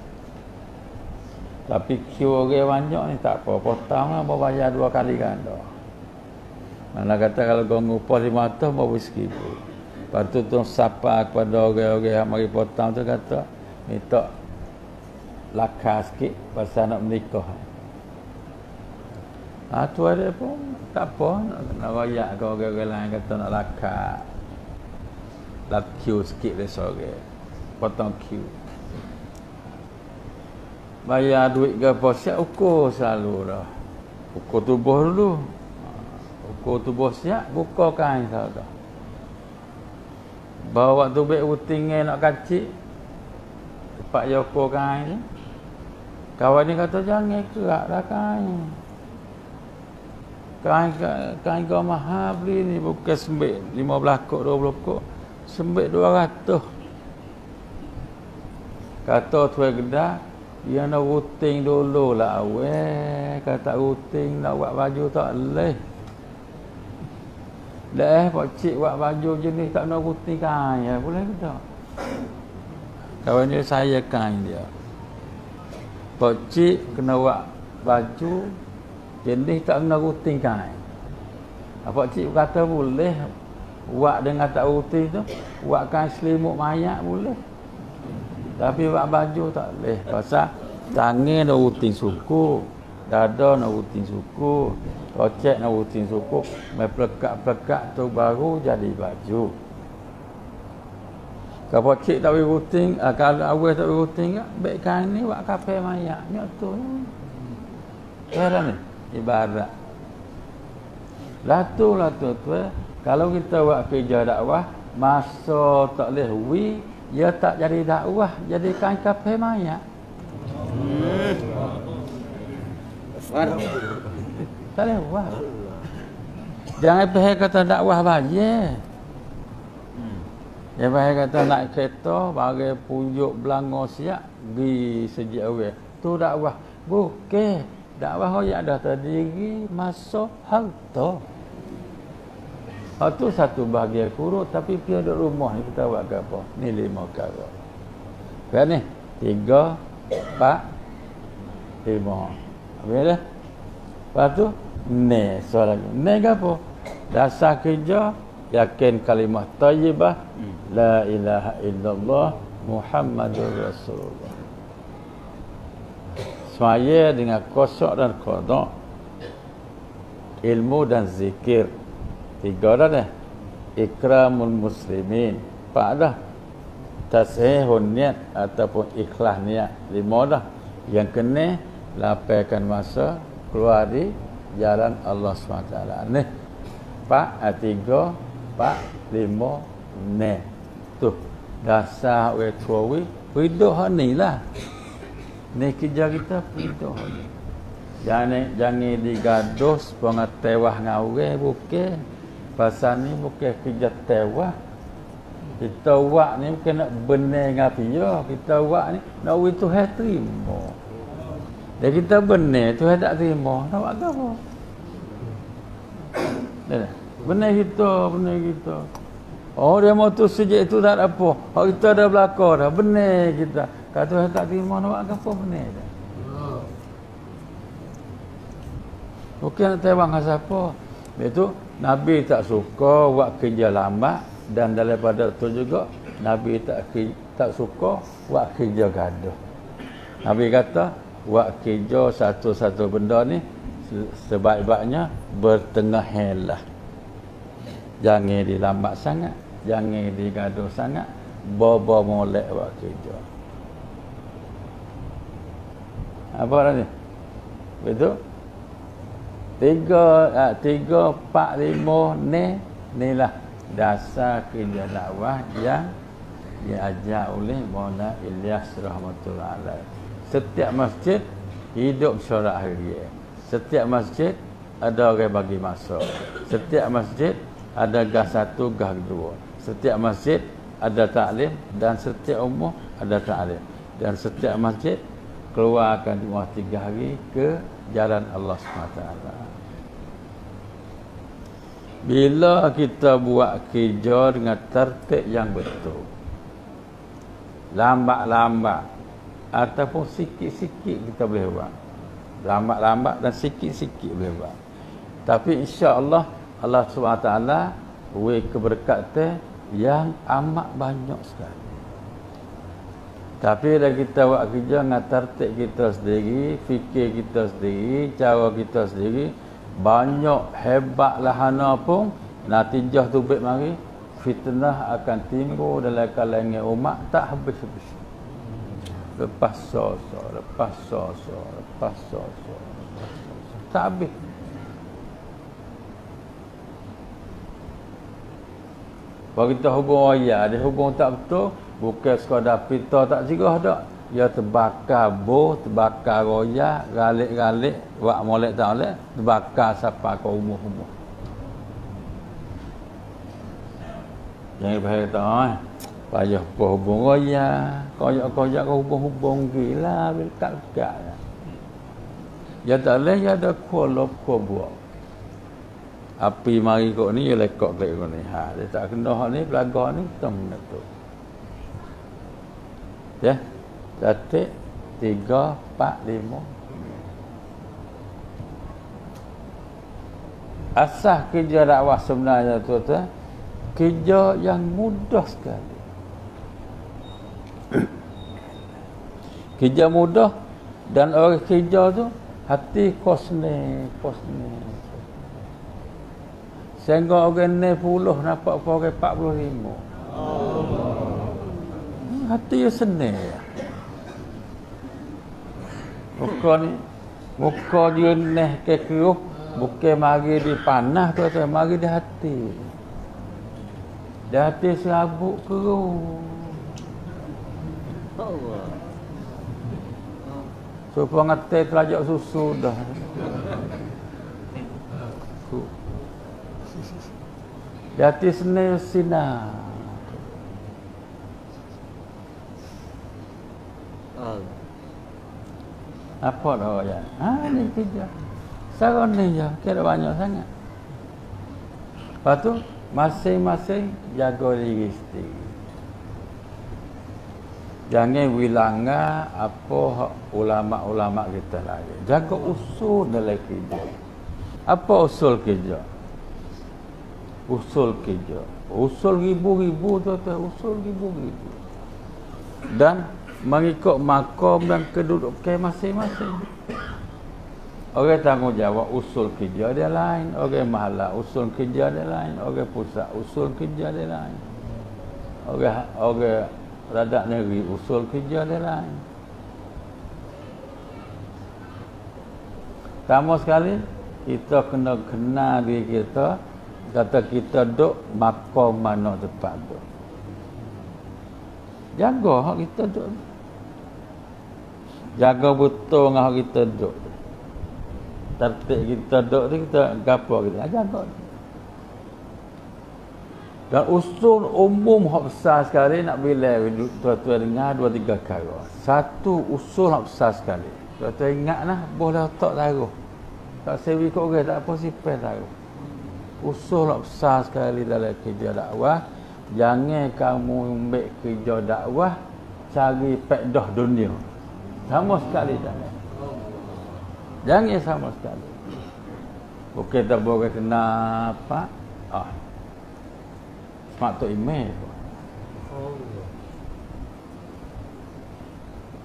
Tapi queue orang banyak ni tak apa. Potong lah bayar 2 kali ganda. Mana kata kalau kau ngupah 500 bawa RM1,000. Lepas tu sapa kepada orang-orang yang mari potong tu kata minta lakar sikit pasal nak menikah. Tu ada pun tak apa nak rayak ke orang-orang lain kata nak lakar. Lak queue sikit dia sore. Potong queue. Bayar duit ke apa siap ukur selalu dah. Ukur tubuh dulu. Ukur tubuh siap buka kain selalu dah. Bawa waktu baik utingnya nak kacik tempat Yoko kain. Kawan ni kata jangan kerak dah kain. Kain kau mahal beli ni bukan sembik 15 kok 20 kok. Sembik 200. Kata tuan kedai dia nak ruting dulu lah awal. Kata ruting nak buat baju tak boleh. Dah pak cik buat baju jenis tak nak ruting kain ya boleh ke tak? Kawan dia saya kain dia. Pak cik kena buat baju jenis tak kena ruting kain. Pak cik kata boleh buat dengan tak ruting tu, buat kain selimut mayat boleh. Tapi buat baju tak boleh. Pasal tangan nak ruting suku, dada nak ruting suku, kocek nak ruting suku, mai pelekat-pelekat tu baru jadi baju. Kalau cik tak boleh ruting, kalau awal tak boleh ruting, baik kain ni buat kafe mayat. Ni tu. Heran ni ibarat. Lah tu. Kalau kita buat kerja dakwah, masa tak boleh dia tak jadi dakwah, jadi kain kafe mayat. Tak boleh buat. Jangan pergi kata dakwah baje. Dia pergi kata naik kereta, bagi pujuk Belangor siap, pergi sejak awal. Tu dakwah. Bukan. Dakwah yang dah terdiri masa harta. Itu satu bahagian kurut, tapi pergi duduk rumah ni kita buat ke apa? Ni 5 perkara. Kan ni? 3, 4, 5. Habis dah? Lepas tu, ni soalan. Ni ke apa? Dasar kerja, yakin kalimah tayyibah, la ilaha illallah, Muhammadur Rasulullah. Semaya dengan kosok dan qada, ilmu dan zikir. 3 dah. Ikramul muslimin. 4 dah. Tasihun niat ataupun ikhlas niat. 5 dah. Yang kena lapaikan masa keluar di jalan Allah SWT. Ni 3, 4, 5 ni. Tu dasar we tuawi hidup ni lah. Ni kerja kita hidup ni. Jangan digaduh sepengah tewah dengan orang bukan. Pasal ni bukan kerja tewah. Kita buat ni bukan nak benar dengan dia. Kita buat ni nak wui Tuhan terima. Dan kita benar Tuhan tak terima. Nak buat apa? Benar kita. Oh dia mau tu sejak itu tak ada apa. Hak kita dah belakang dah. Benar kita. Kalau Tuhan tak terima nak buat apa benar dah. Bukan nak tewang dengan siapa. Itu Nabi tak suka buat kerja lambat. Dan daripada itu juga Nabi tak suka buat kerja gaduh. Nabi kata buat kerja satu-satu benda ni sebaik-baiknya bertengah helah. Jangan dilambat sangat, jangan digaduh sangat, bobo molek buat kerja. Apa dah ni? Betul? 3, 4, 5 ni lah dasar kerja dakwah yang diajar oleh Maulana Ilyas rahmatullah alaih. Setiap masjid hidup syarak harian. Setiap masjid ada orang bagi masuk. Setiap masjid ada gas 1, gas 2. Setiap masjid ada taklim dan setiap umur ada taklim. Dan setiap masjid keluarkan 2-3 hari ke jalan Allah SWT. Bila kita buat kerja dengan tertib yang betul, lambat-lambat ataupun sikit-sikit kita boleh buat. Lambat-lambat dan sikit-sikit boleh buat. Tapi insya-Allah Allah SWT beri keberkatan yang amat banyak sekali. Tapi dah kita buat kerja dengan tertib kita sendiri, fikir kita sendiri, cara kita sendiri, banyak hebat lahana pun natijah tu baik mari, fitnah akan timbul dalam kalangan umat tak habis-habis. Lepas sosok, tak habis. Kalau kita hubung ayah, dia hubung tak betul, bukan sekadar pita tak cerah dak. Dia terbakar terbakar royak, galik-galik, buat molek tak molek, terbakar sampai ke umur-umur. Jangan bahaya kata, payah apa hubung royak, koyak-koyak kau hubung-hubung gila, berkat-berkat. Ya tak boleh, ya ada kuala buat. Api mari kau ni, ya lekok klik kau ni. Dia tak kena hak ni, pelagak ni, kita benda tu. Ya? Detik 3, 4, 5. Asas kerja dakwah sebenarnya tu kerja yang mudah sekali. Kerja mudah dan orang kerja tu hati kosne. Sehingga orang 90 nampak orang 45. Hati dia senang. Muka dia neh ke keruh, bukan mari di panah tu, mari di hati. Di hati serabut keruh. Supaya ngatai telajak susu dah. Di hati senang sinar. Apa dah ya? Ni kerja. Sekarang ni je, kira banyak sangat. Lepas tu, masing-masing jaga diri sendiri. Jangan wilangah apa ulama-ulama kita lagi. Jaga usul dalam kerja. Apa usul kerja? Usul ribu-ribu tu, usul ribu-ribu. Dan mengikut makom dan kedudukan masing-masing. Orang tanggungjawab usul kerja dia lain, orang mahala usul kerja dia lain, orang pusat usul kerja dia lain. Orang radak negeri usul kerja dia lain. Pertama sekali kita kena kenal diri kita, kata kita duk makom mana tempat tu. Jaga hak kita duk. Jaga betul dengan hak kita duk. Tertib kita duk tu kita gapo kita jaga. Dan usul umum hak besar sekali nak bila tuan-tuan dengar 2-3 perkara. Satu usul hak besar sekali. Tuan-tuan ingatlah boleh tak taruh. Tak sewi kok orang tak apa sipel taruh. Usul hak besar sekali dalam kerja dakwah. Jangan kamu ambil kerja dakwah cari faedah dunia. Sama sekali jangan. Jangan sama sekali. Bukan tak boleh kena apa? Mak tu email.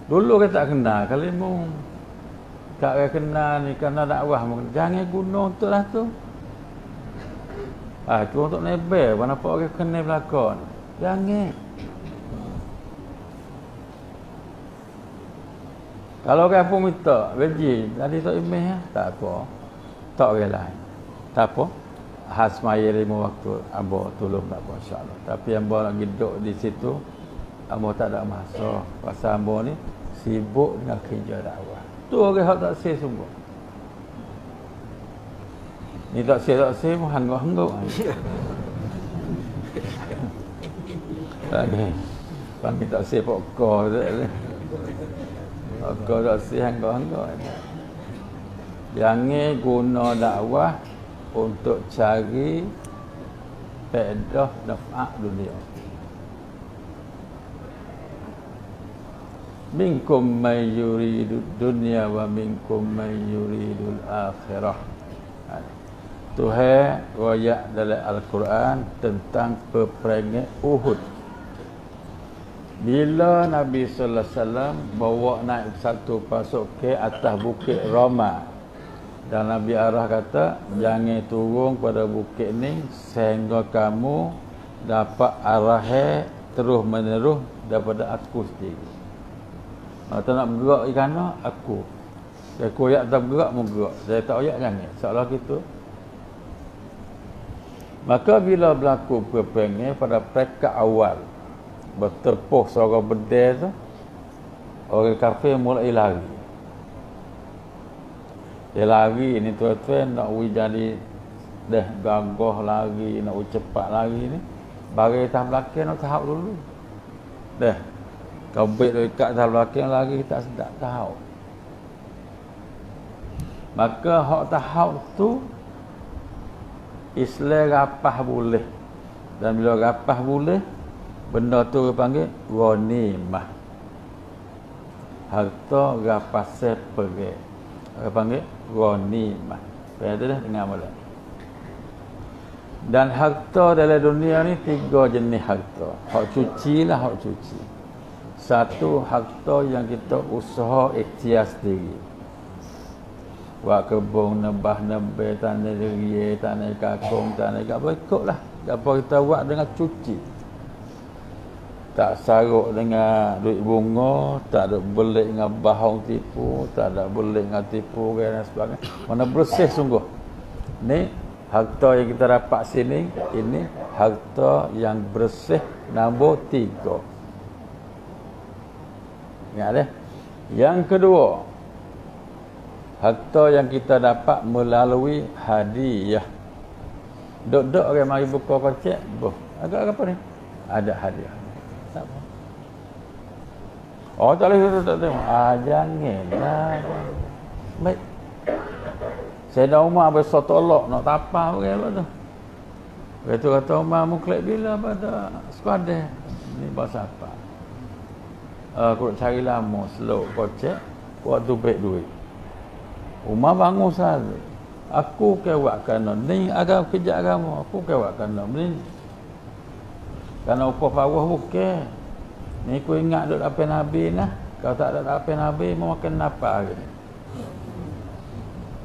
Dulu kita tak kenal, kalau mu tak kenal ni kerana dakwah, jangan guna untuk lah tu. Cuma untuk nebel, mana apa orang kenal belakang. Jangan. Kalau orang pun minta, beji, tadi tak email, tak apa. Tak orang lain. Tak apa. Hasmaya 5 waktu ambo tolong tak apa insya-Allah. Tapi ambo nak duduk di situ, ambo tak ada masa. Pasal ambo ni sibuk dengan kerja dakwah. Tu orang hak tak sih sungguh. Ni tak sih pun hangguk-hangguk. Panggil tak sih pokok tu. Pokok tak sih hangguk-hangguk. Jangan guna dakwah untuk cari faedah naf'ah dunia. Minkum man yuridu dunya wa minkum man yuridul akhirah. Tuhan royak dalam Al-Quran tentang peperangan Uhud. Bila Nabi sallallahu alaihi wasallam bawa naik satu pasukan atas bukit Roma. Dan Nabi Arah kata, jangan turun pada bukit ni sehingga kamu dapat arah terus menerus daripada aku sendiri. Kalau nak bergerak di kana, aku. Saya koyak tak bergerak, mau gerak. Saya tak koyak, jangan. Seolah gitu. Maka bila berlaku peperangan pada peringkat awal, bertepuh seorang bedil tu, orang kafir mulai lari. Dia lari ni tuan-tuan nak jadi dah gagah lari, nak cepat lari ni. Bagi tahap belakang nak tahap dulu. Dah. Kau baik dekat tahap belakang lari tak sedap tahap. Maka hak tahap tu Islam rapah boleh. Dan bila rapah boleh, benda tu panggil ghanimah. Harta rapasai pergi. Orang panggil ghanimah. Pada dah dengar mula. Dan harta dalam dunia ni 3 jenis harta. Hak cuci lah, hak cuci. Satu, harta yang kita usaha ikhtiar sendiri. Buat kebun, nebah-nebah, tanah deria, tanah kakung, tanah apa, ikutlah. Apa kita buat dengan cuci. Tak saruk dengan duit bunga, tak ada belik dengan bahang tipu, tak ada belik dengan tipu dan sebagainya. Mana bersih sungguh. Ni harta yang kita dapat sini, ini harta yang bersih nombor 3. Ingat deh. Yang kedua, harta yang kita dapat melalui hadiah. Dok-dok orang mari buka kocek, agak apa ni? Ada hadiah. Tak apa. Oh, tak boleh tak tengok. Janganlah. Baik. Saya dah Umar besar tolak nak tapah pakai apa tu. Kata Umar mu kelak bila pada sekuadar. Ni bahasa apa? Aku cari lama slow kocek waktu baik duit. Umar bangun selalu. Aku kewakkan ni agama kerja agama. Aku kewakkan ni. Karena upah bawah bukan. Ni aku ingat duk apa Nabi nah. Kalau tak ada apa Nabi mau makan apa hari ni.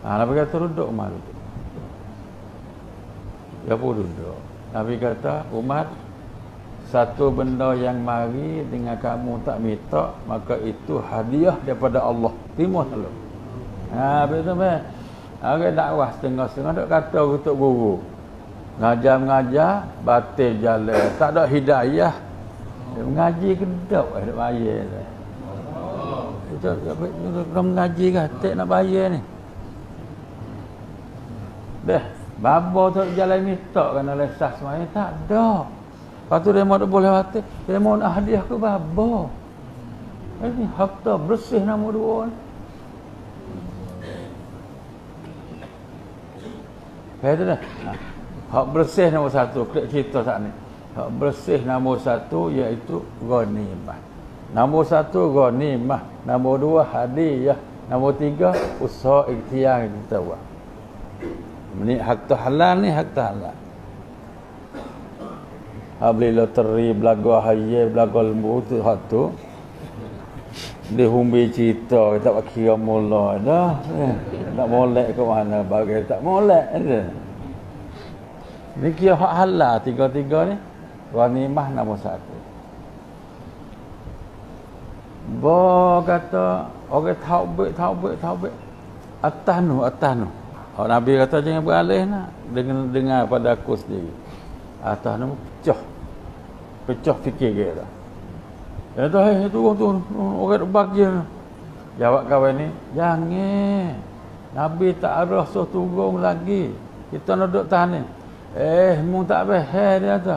Nabi kata duduk Umar duduk. Dia pun duduk. Nabi kata Umar, satu benda yang mari dengan kamu tak minta, maka itu hadiah daripada Allah. Terima selalu. Betul kan? Orang dakwah setengah-setengah duk kata untuk guru. Mengajar, batil jalan. Tak ada hidayah. Mengaji kedap nak bayar. Itu mengaji kan, tak nak bayar ni. Dah, Babo tu jalan minta kan oleh sah semaya tak ada. Lepas tu dia mau boleh hati, dia mau nak hadiah ke babo. Ini harta bersih nombor 2 ni. Kata dah. Hak bersih nombor 1, klik cerita saat ni. Hak bersih nombor 1 iaitu ghanimah. Nombor 1 ghanimah, nombor 2 hadiah, nombor 3 usaha ikhtiar kita buat. Ni harta halal ni harta halal. Beli loteri belaga haye belaga lembu tu hak tu. Dia humbi cerita tak kira mula dah. Nak molek ke mana bagi tak molek ada. Ni kira hak halal tiga-tiga ni. Ghanimah nombor 1. Bo kata orang taubik. Atas nu. Orang Nabi kata jangan beralih nak dengar pada aku sendiri. Atas nu pecah fikir dia. Ya dah turun orang bagian. Jawab kawan ni, jangan. Nabi tak arah suruh turun lagi. Kita nak duduk tahan ni. Mu tak behel dia tu.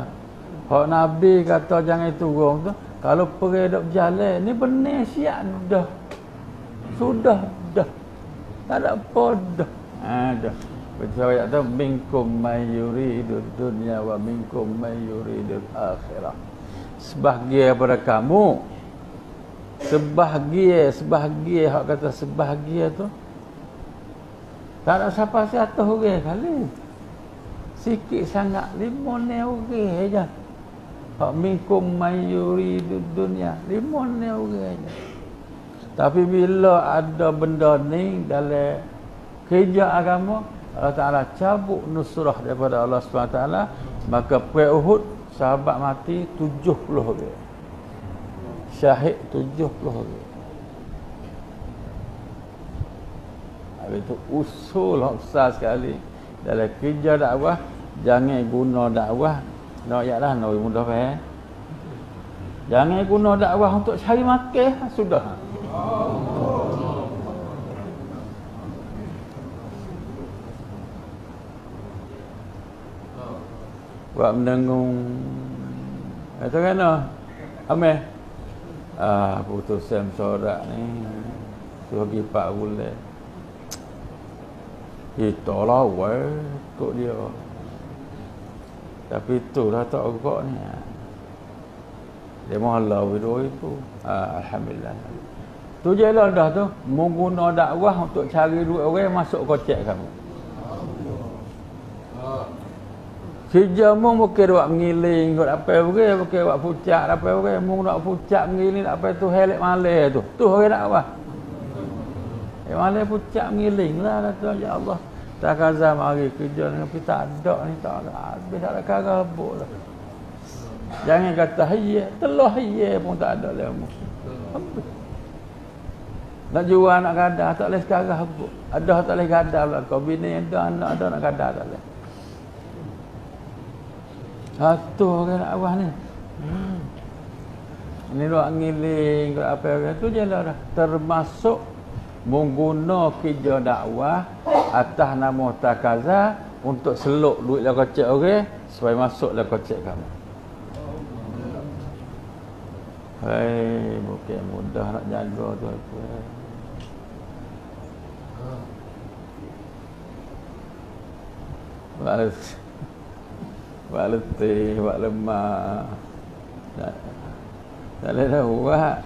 Hak Nabi kata jangan turun tu, kalau pergi duk berjalan ni benar siap dah. Sudah dah. Tak ada apa dah. Dah. Betul ayat tu minkum may yuridud dunya wa minkum may yuridul akhirah. Sebahagian daripada kamu, sebahagian hak kata sebahagian tu tak ada siapa si atas orang kali. Sikit sangat 5 orang aja. Hak minkum may yuridud dunya 5 orang aja. Tapi bila ada benda ni dalam kerja agama, Allah Ta'ala cabut nusrah daripada Allah SWT, maka perang Uhud sahabat mati 70 orang, syahid 70 orang. Habis itu usul besar sekali dalam kerja dakwah. Jangan guna dakwah nak yaklah nak mudah faham. Jangan guna dakwah untuk cari makan sudah. Buat mendengung. Itu kan Ameh. Putusan sorak ni suruh pergi 4 bulan. Kita lah ikut dia. Tapi itulah tak agak ni. Dia mahalau video itu. Alhamdulillah. Tu je lah dah tu. Mengguna dakwah untuk cari duit orang masuk kocek kamu. Kerja mu mungkin buat mengiling, buat apa orang, mungkin buat pucak apa orang, mu nak pucak mengiling apa tu helek malai tu. Tu orang dakwah. Malai pucak mengiling lah kata ya Allah. Tak kaza mari kerja ni tapi tak ada ni tak ada. Habis tak ada karabuk lah. Jangan kata hayya, telah hayya pun tak ada lah mu. Nak jual nak gadah tak boleh sekarang habuk. Ada tak boleh gadah lah. Kau bini ada anak ada nak gadah tak boleh. Satu orang dakwah ni. Ini buat ngiling buat apa orang tu je lah dah. Termasuk mengguna kerja dakwah atas nama takaza untuk seluk duit lah kocek orang supaya masuk lah kocek kamu. Hei, bukan mudah nak jaga tu apa. Buat letih, buat lemah. Tak boleh tahu buat.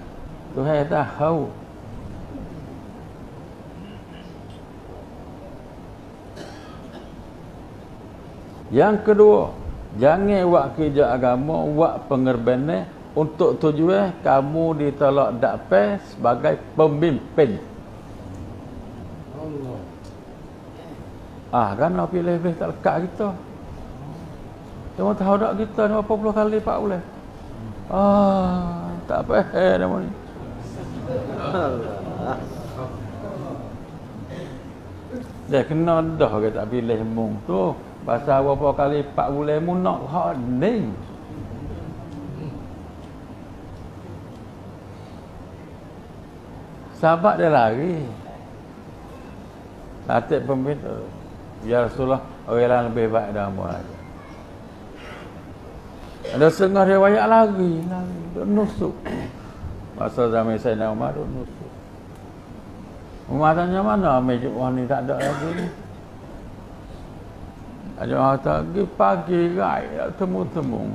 Tuhan tahu. Yang kedua, jangan buat kerja agama, buat pengorbanan untuk tujuan kamu ditolak dapat sebagai pemimpin. Kan nak pilih-pilih tak lekat kita. Cuma tahu tak kita ni berapa puluh kali 40. Tak apa nama ni. Dia kena dah ke tak pilih mung tu. Pasal berapa kali 4 bulan mu nak hak ni. Sahabat dia lari. Latih pemimpin. Ya Rasulullah, orang lain lebih baik dah Umar lagi. Ada setengah riwayat lagi duk nusuk. Masa zaman Sayyidina Umar duk nusuk. Umar tanya mana Amir Jumat ni tak ada lagi ni. Ada orang kata, pergi pagi rai, tak temu-temu.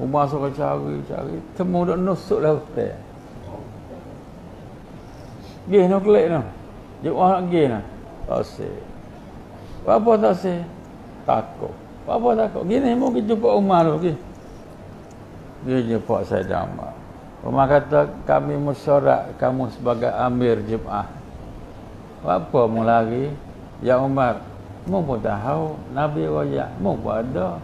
Umar suka cari, temu duk nusuk lah hotel. Gih nak kelik nak. Jumat nak gih nak. Tak sih. Apa tak sih? Takut. Apa takut? Gini mungkin jumpa Umar tu pergi. Dia jumpa Sayyidina Umar. Umar kata, kami musyarat kamu sebagai Amir Jemaah. Apa mu lagi? Ya Umar, mu pun tahu Nabi royak, mu pun ada.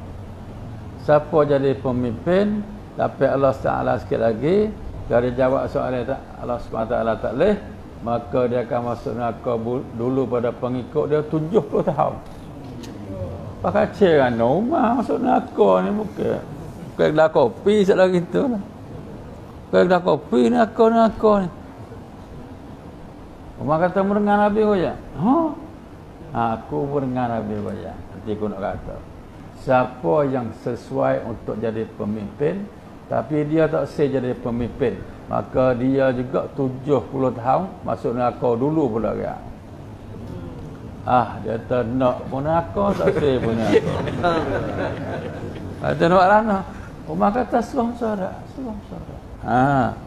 Siapa jadi pemimpin, tapi Allah Taala sikit lagi, kalau jawab soalan Allah SWT tak boleh, maka dia akan masuk neraka dulu pada pengikut dia 70 tahun. Pakai ceran Umar masuk neraka ni bukan dah kopi sekali gitu lah. Bukan dah kopi neraka ni. Umar kata mendengar Nabi royak. Aku mendengar Nabi royak. Nanti aku nak kata, siapa yang sesuai untuk jadi pemimpin tapi dia tak sah jadi pemimpin, maka dia juga 70 tahun masuk neraka dulu pula kan. Dia kata nak pun neraka, tak sah pun neraka. Kata nak lana. Umar kata selang sorak.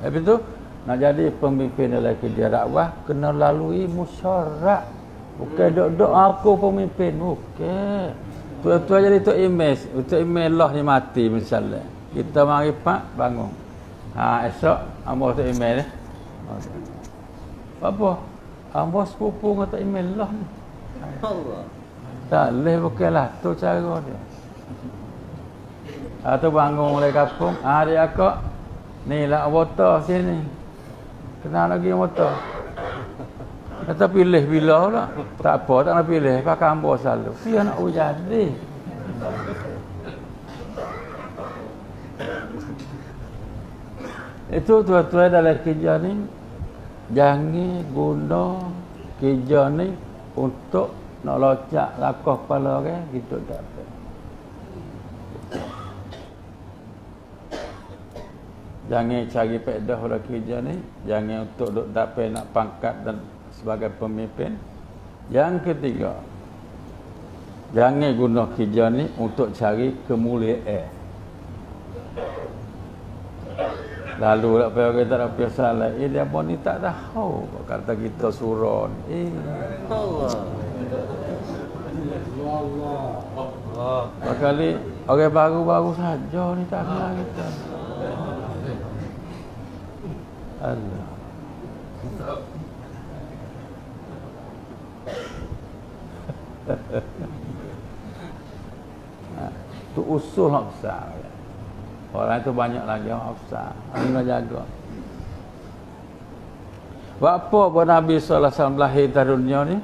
Habis tu nak jadi pemimpin dalam kerja dakwah kena lalui musyarat. Bukan dok-dok aku pemimpin. Bukan. Tua-tua jadi Tok Imes. Tok Imes lah ni mati misalnya. Kita mari pak bangun. Esok ambo Tok Imes ni. Apa? Ambo sepupu dengan Tok Imes lah ni. Allah. Tak boleh bukanlah tu cara dia. Atau bangun oleh kampung, dia akak ni lah water sini. Kenal lagi water. Kata pilih bila pula. Tak apa, tak nak pilih. Pakai ambo selalu. Dia nak jadi. Itu tuan-tuan dalam kerja ni, jangan guna kerja ni untuk nak locak lakoh kepala kan, gitu tak apa. Jangan cari faedah pada kerja ni, jangan untuk duk dapat nak pangkat dan sebagai pemimpin. Yang ketiga, jangan guna kerja ni untuk cari kemuliaan. Lalu nak pergi tak ada salah. Dia pun ni tak tahu. Kata kita suron. Allah. Sekali orang baru-baru saja ni tak kenal kita. Allah. Tu usul hak besar. Orang itu banyak lagi hak besar. Kena jaga. Apa pun Nabi SAW lahir di dunia ni,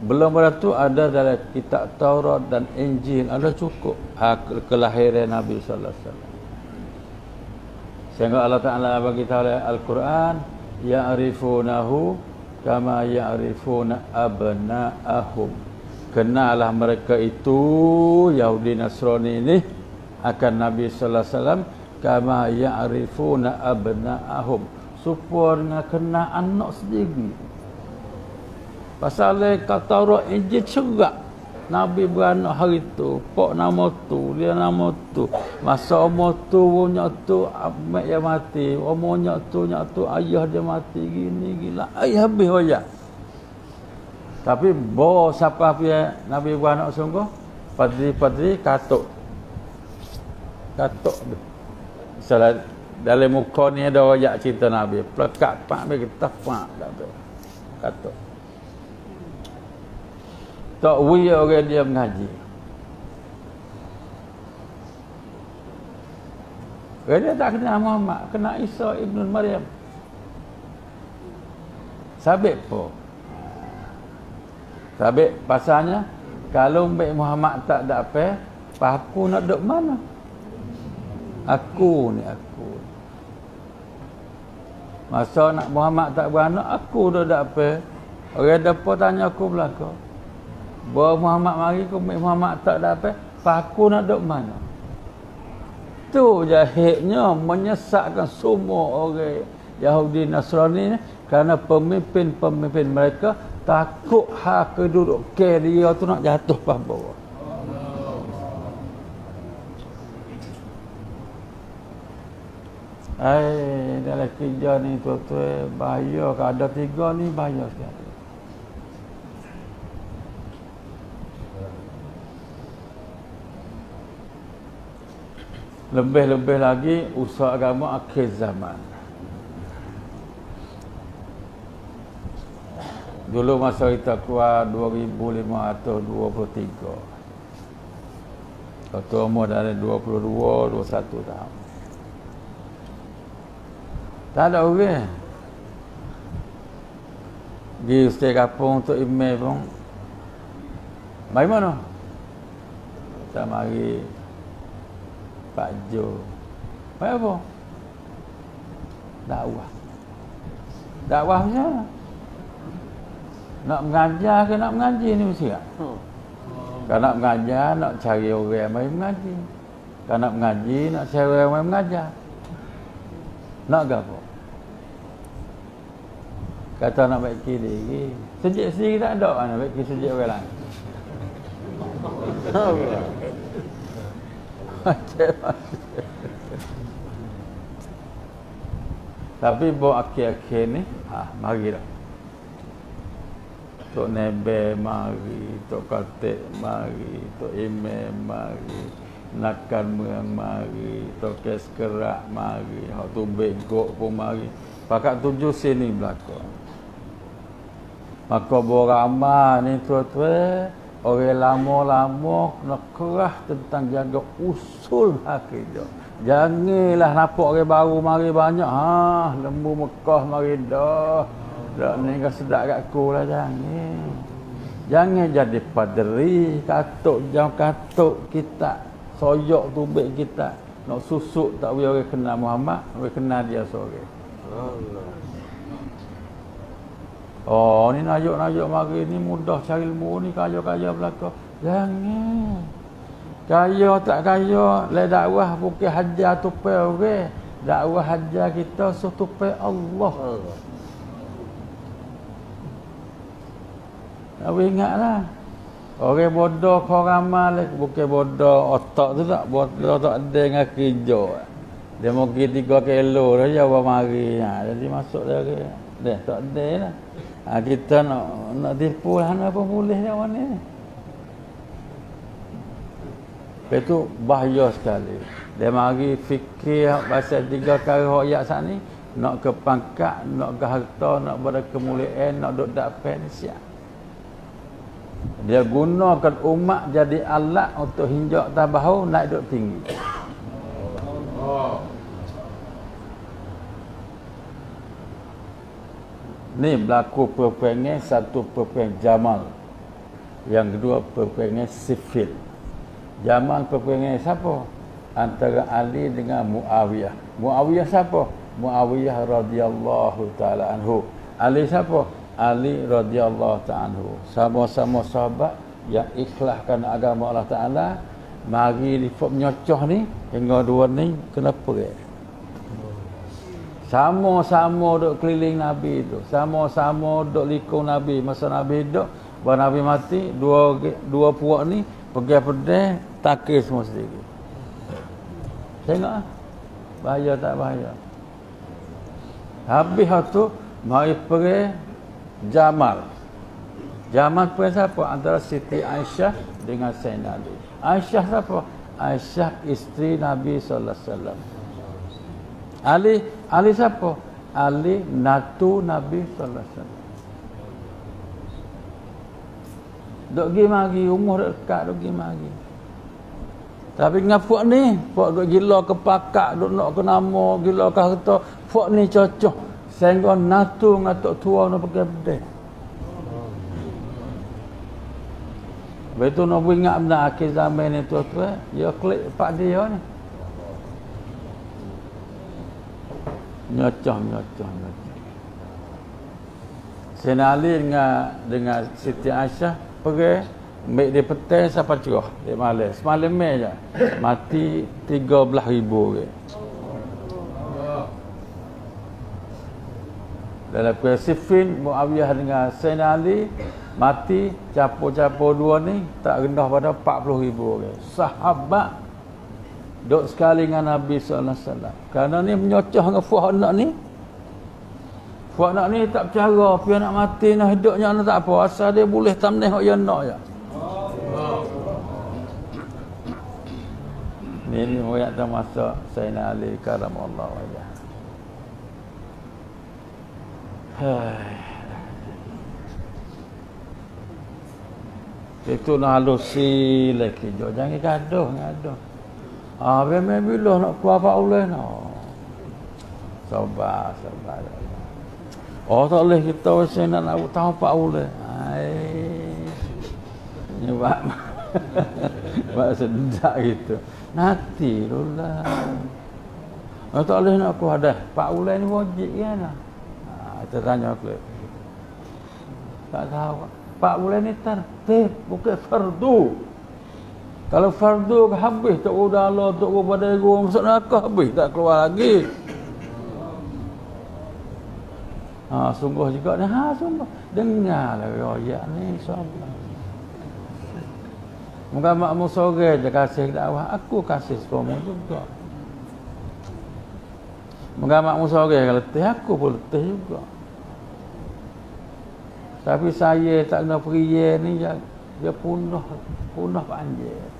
belum pada tu ada dalam kitab Taurat dan Injil, ada cukup kelahiran Nabi SAW. Sehingga Allah Ta'ala bagi tahu dalam Al-Quran, ya'rifunahu kama ya'rifuna abna'ahum. Kenalah mereka itu Yahudi Nasrani ini akan Nabi sallallahu alaihi wasallam kama ya'rifuna abna'ahum, supaya dengan kenal anak sendiri. Pasal kata Taurat Injil cerak Nabi beranak hari tu, pak nama tu, dia nama tu. Masa umur tu, punya tu, mak dia mati. Umurnya tu, ayah dia mati. Gini, gila. Ayah habis wajah. Tapi, siapa dia Nabi beranak sungguh? Padri-padri katuk. Katuk tu. Misalnya, dalam muka ni ada wajah cerita Nabi. Pelekat, pak, kita pak. Katuk. Tak wia orang dia mengaji. Dia tak kenal Muhammad, kenal Isa ibn Maryam. Sabit po. Sabit pasalnya, kalau Mbak Muhammad tak ada apa, aku nak duduk mana? Aku. Masa nak Muhammad tak beranak, aku dah ada apa? Orang dapat tanya aku belakang. Bawa Muhammad mari ke Muhammad tak dapat, paku nak duk mana? Tu jahitnya menyesatkan semua orang Yahudi Nasrani ni, kerana pemimpin-pemimpin mereka takut hak keduduk dia tu nak jatuh pas bawah. Dalam kerja ni tuan-tuan, bahaya. Kalau ada 3 ni bahaya sekali. Lebih-lebih lagi usaha agama akhir zaman. Dulu masa kita keluar 2523. Waktu umur dari 22, 21 tahun. Tak ada orang. Pergi ustaz kampung untuk email pun. Mari mana? Tak mari Pak Jo. Mari apa? Dakwah. Dakwah macam mana? Nak mengajar ke nak mengaji ni mesti tak? Kalau nak mengajar, nak cari orang yang mari mengaji. Kalau nak mengaji, nak cari orang yang mari mengajar. Nak ke apa? Kata nak baik kiri lagi. Sejak sendiri tak ada mana baik kiri sejak orang lain. Tapi buat akhir-akhir ni, mari dah. Tok Nebe mari, Tok Katik mari, Tok Imam mari, Nakan Merang mari, Tok Keskerak mari, Hak tu Begok pun mari. Pakat 7 sini belakang. Maka beramah ni tuan-tuan, orang lama-lama nak kerah tentang jaga usul akidah. Janganlah nampak orang baru mari banyak. Lembu Mekah mari dah. Dak ni kan sedap kat aku lah, jangan. Jangan jadi paderi, katuk jauh katuk kita. Soyok tubik kita. Nak susuk tak boleh orang kenal Muhammad, orang kenal dia seorang. Allah. Oh, ni najuk-najuk mari ni mudah cari ilmu ni, kaya-kaya belaka. Jangan. Kaya tak kaya, le dakwah bukan hajar tupai orang. Dakwah hajar kita suruh tupai Allah. Awak ingatlah. Orang bodoh kau ramal, bukan bodoh otak tu tak, bodoh tak ada dengan kerja. Dia mau pergi 3 kilo dah jauh mari. Jadi masuk dia tak ada lah. Kita nak tipu lah apa boleh dia orang ni. Lepas tu bahaya sekali. Dia mari fikir pasal 3 perkara ayat sat ni, nak ke pangkat, nak ke harta, nak pada kemuliaan, nak duk dapat siap. Dia gunakan umat jadi alat untuk hinjak tabahu naik duk tinggi. Ni berlaku perperangan, satu perperangan Jamal. Yang kedua perperangan sifil. Jamal perperangan siapa? Antara Ali dengan Muawiyah. Muawiyah siapa? Muawiyah radhiyallahu taala anhu. Ali siapa? Ali radhiyallahu ta'ala anhu. Sama-sama sahabat yang ikhlaskan agama Allah Ta'ala. Mari lifat menyocoh ni, hingga dua ni kena perang. Sama-sama duk keliling Nabi tu. Sama-sama duk likung Nabi. Masa Nabi hidup, baru Nabi mati, dua puak ni pergi pedih, takir semua sendiri. Tengok bahaya tak bahaya. Habis tu, mari perang Jamal. Jamal perang siapa? Antara Siti Aisyah dengan Sayyidina Ali. Aisyah siapa? Aisyah isteri Nabi sallallahu alaihi wasallam. Ali siapa? Ali natu Nabi sallallahu alaihi wasallam. Dok pergi mari, umur dekat dok pergi mari. Tapi dengan puak ni, puak dok gila ke pakak, dok nak ke nama, gila ke harta, puak ni cocok. Sehingga natu dengan tok tua nak pergi pedih. Betul nak ingat benar akhir zaman ni tuan-tuan, dia klik pak dia ni. Nyocoh. Sayyidina Ali dengan Siti Aisyah pergi Ambil dia petang sampai cerah. Dia malam. Semalam je. Mati 13,000 ke. Dalam perang Siffin, Muawiyah dengan Sayyidina Ali mati, capur-capur dua ni tak rendah pada 40,000 ke. Sahabat duduk sekali dengan Nabi SAW. Kerana ni menyocoh dengan Fuad nak ni. Fuad nak ni tak bercara, dia nak mati, nak hidupnya nak tak apa. Asal dia boleh tamneh hak yang nak je. Ni orang termasuk Sayyidina Ali karamallahu wajhah. Itu nak halusi lagi. Jangan gaduh. Memang bila nak keluar Pak Uleh no. Sabar. Oh tak boleh kita saya nak tahu Pak Uleh. Ni buat sedap gitu. Nanti dululah. Oh tak boleh nak keluar dah. Pak Uleh ni wajib kan. Kita tanya aku. Tak tahu. Pak Uleh ni tertib, bukan fardu. Kalau fardu habis tak udah Allah tak pada ego masuk neraka habis tak keluar lagi. Sungguh juga ni. Sungguh. Dengarlah royak ni insya-Allah. Moga makmu sore je kasih dakwah, aku kasih semua juga. Moga makmu sore kalau letih aku pun letih juga. Tapi saya tak kena periye ni dia punah panjang.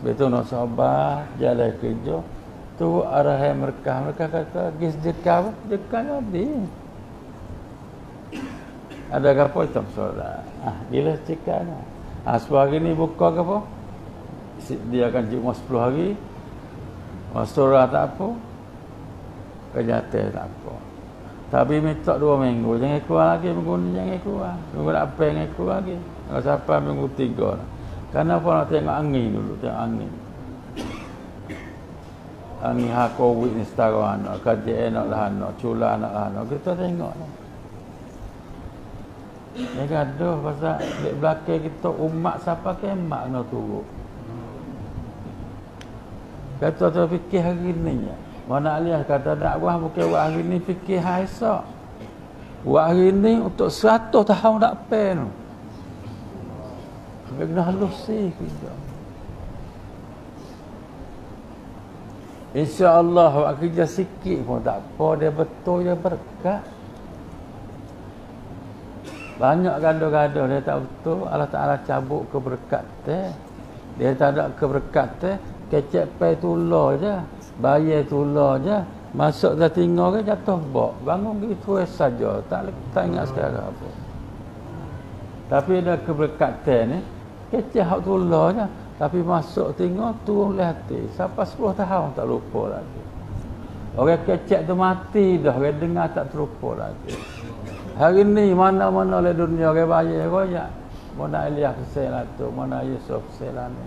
Betul nak sabar, jalan kerja. Tu arah mereka kata gis dekat jadi. Ada apa itu saudara? Gila cekan. Sebab ni buka ke apa? Dia akan cuma 10 hari. Saudara tak apa. Kenyataan tak apa. Tapi minta 2 minggu. Jangan keluar lagi minggu ni, jangan keluar. Minggu nak apa jangan keluar lagi. Kalau sampai minggu 3 lah. Kenapa nak tengok angin dulu? Tengok angin. Angin Covid ni setara anak. KJN nak lah anak. Cula nak lah anak. Kita tengok lah. Dia gaduh pasal di belakang kita umat siapa kemak nak turut. Kata tu fikir hari ni je. Mana Aliyah kata dakwah bukan buat hari ni, fikir hari esok. Buat hari ni untuk 100 tahun tak pen. Kena halusi kita. InsyaAllah buat kerja sikit pun tak apa. Dia betul dia berkat. Banyak gaduh-gaduh dia tak betul. Allah Ta'ala cabut keberkat teh. Dia tak ada keberkat teh. Kecek pay tular je. Bayar tular je. Masuk dah tinggal ke jatuh bok. Bangun gitu saja. Tak ingat sekarang apa. Tapi ada keberkat teh ni. Kecek hak tular je. Tapi masuk tinggal turun hati. Sampai 10 tahun tak lupa lagi. Orang kecek tu mati dah. Orang dengar tak terlupa lagi. Hari ni mana-mana oleh dunia orang bayar royak. Mana Ilyas Hussein lah tu, mana Yusuf Hussein lah ni.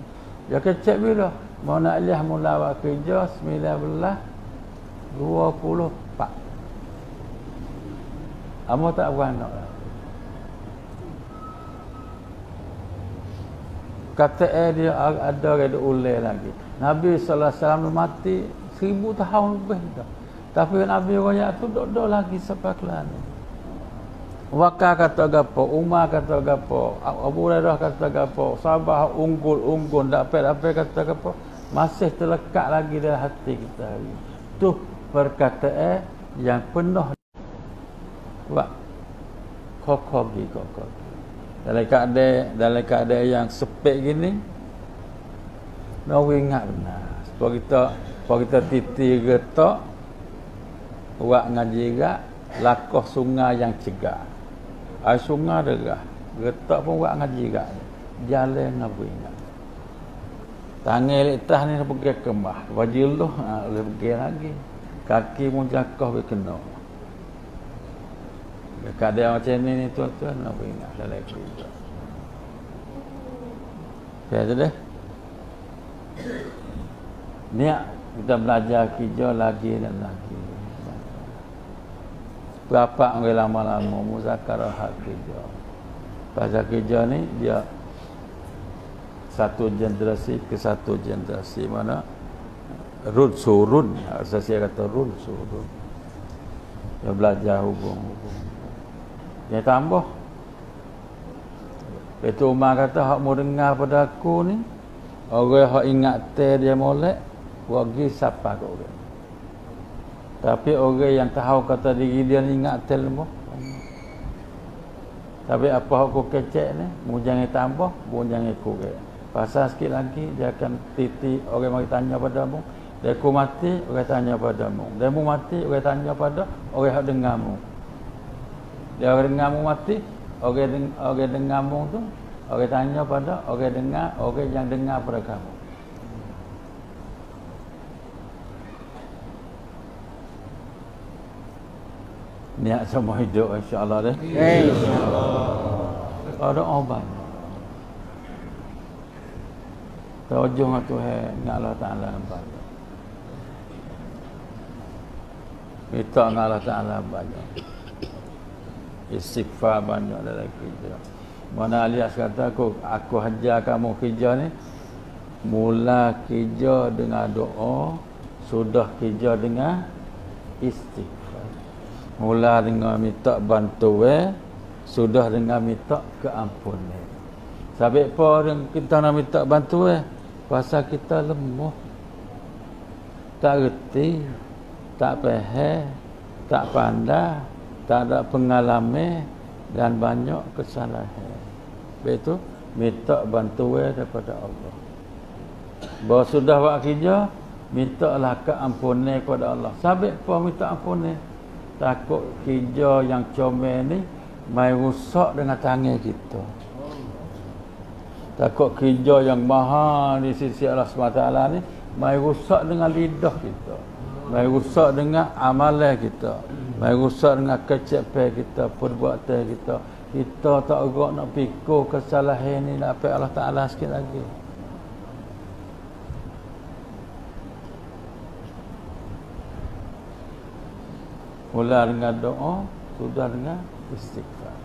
Dia kecek bila? Mana Ilyas mula buat kerja 1924. Amo tak beranak lah. Kata dia ada orang ulai lagi. Nabi SAW mati 1000 tahun lebih dah. Tapi Nabi royak tu duduk lagi sampai kelan. Wakar kata gapo, Umar kata gapo, Abu Hurairah kata gapo, sahabat unggul dapat kata gapo, masih terlekat lagi dalam hati kita hari. Tu perkataan yang penuh kokoh. Dalam keadaan yang sepek gini, nak ingat benar. Sebab kita titi getok, buat ngaji gak, lakoh sungai yang cegah. Air sungai derah. Getak pun buat ngaji kat. Jalan ngabu ingat. Tangan letas ni pergi kemah. Wajillah boleh pergi lagi. Kaki pun jakah boleh kena. Keadaan macam ni tuan-tuan ngabu ingat dalam kerja. Okey tu dah. Niat kita belajar kerja lagi dan lagi. Berapa orang lama-lama muzakarah hak kerja. Pasal kerja ni dia satu generasi ke satu generasi, mana run surun, saya kata run surun. Dia belajar hubung-hubung. Dia tambah. Itu Umar kata, hak mau dengar pada aku ni, orang hak ingat dia molek, wagi siapa ke orang. Tapi orang yang tahu kata diri dia ni ingat lemah. Tapi apa aku kecek ni, mu jangan tambah, mu jangan kurang. Pasal sikit lagi dia akan titi orang mari tanya padamu. Dia ku mati, orang tanya padamu. Dia mu mati, orang tanya pada orang hak dengarmu. Dia orang dengarmu mati, orang dengarmu tu, orang tanya pada orang dengar, orang yang dengar pada kamu. Niat semua hidup insya-Allah dah. Insya-Allah. Ada obat. Tawajjuh dengan Tuhan, dengan Allah Taala banyak. Minta dengan Allah Taala banyak. Istighfar banyak dalam kerja. Mana Alias kata aku hajar kamu kerja ni, mula kerja dengan doa, sudah kerja dengan istighfar. Mula dengan minta bantuan, sudah dengan minta keampunan. Sebab apa kita nak minta bantuan? Pasal kita lemah, tak reti, tak faham, tak pandai, tak ada pengalaman dan banyak kesalahan. Betul? Minta bantuan daripada Allah. Bahawa sudah buat kerja, mintalah keampunan kepada Allah. Sebab apa minta ampunan? Takut kerja yang comel ni mai rusak dengan tangan kita. Takut kerja yang mahal di sisi Allah SWT ni mai rusak dengan lidah kita, mai rusak dengan amalan kita, mai rusak dengan kecepanan kita, perbuatan kita. Kita tak gerak nak fikir kesalahan ni nak apa Allah Taala sikit lagi. Mula dengan doa, sudah dengan istighfar.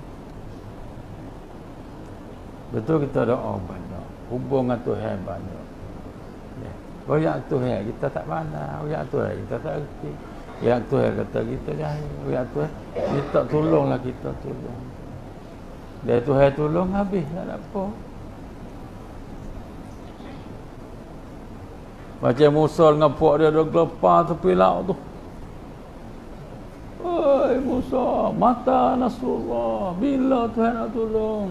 Betul kita doa banyak, hubungan Tuhan banyak. Ya. Royak Tuhan kita tak pandai, royak Tuhan kita tak erti. Royak Tuhan kata kita jahil, royak Tuhan minta tolonglah kita tolong. Dia Tuhan tolong habis tak ada apa. Macam Musa dengan puak dia dah gelepar tepi laut tu. Oi Musa, mata Nasrullah, bila Tuhan nak tolong?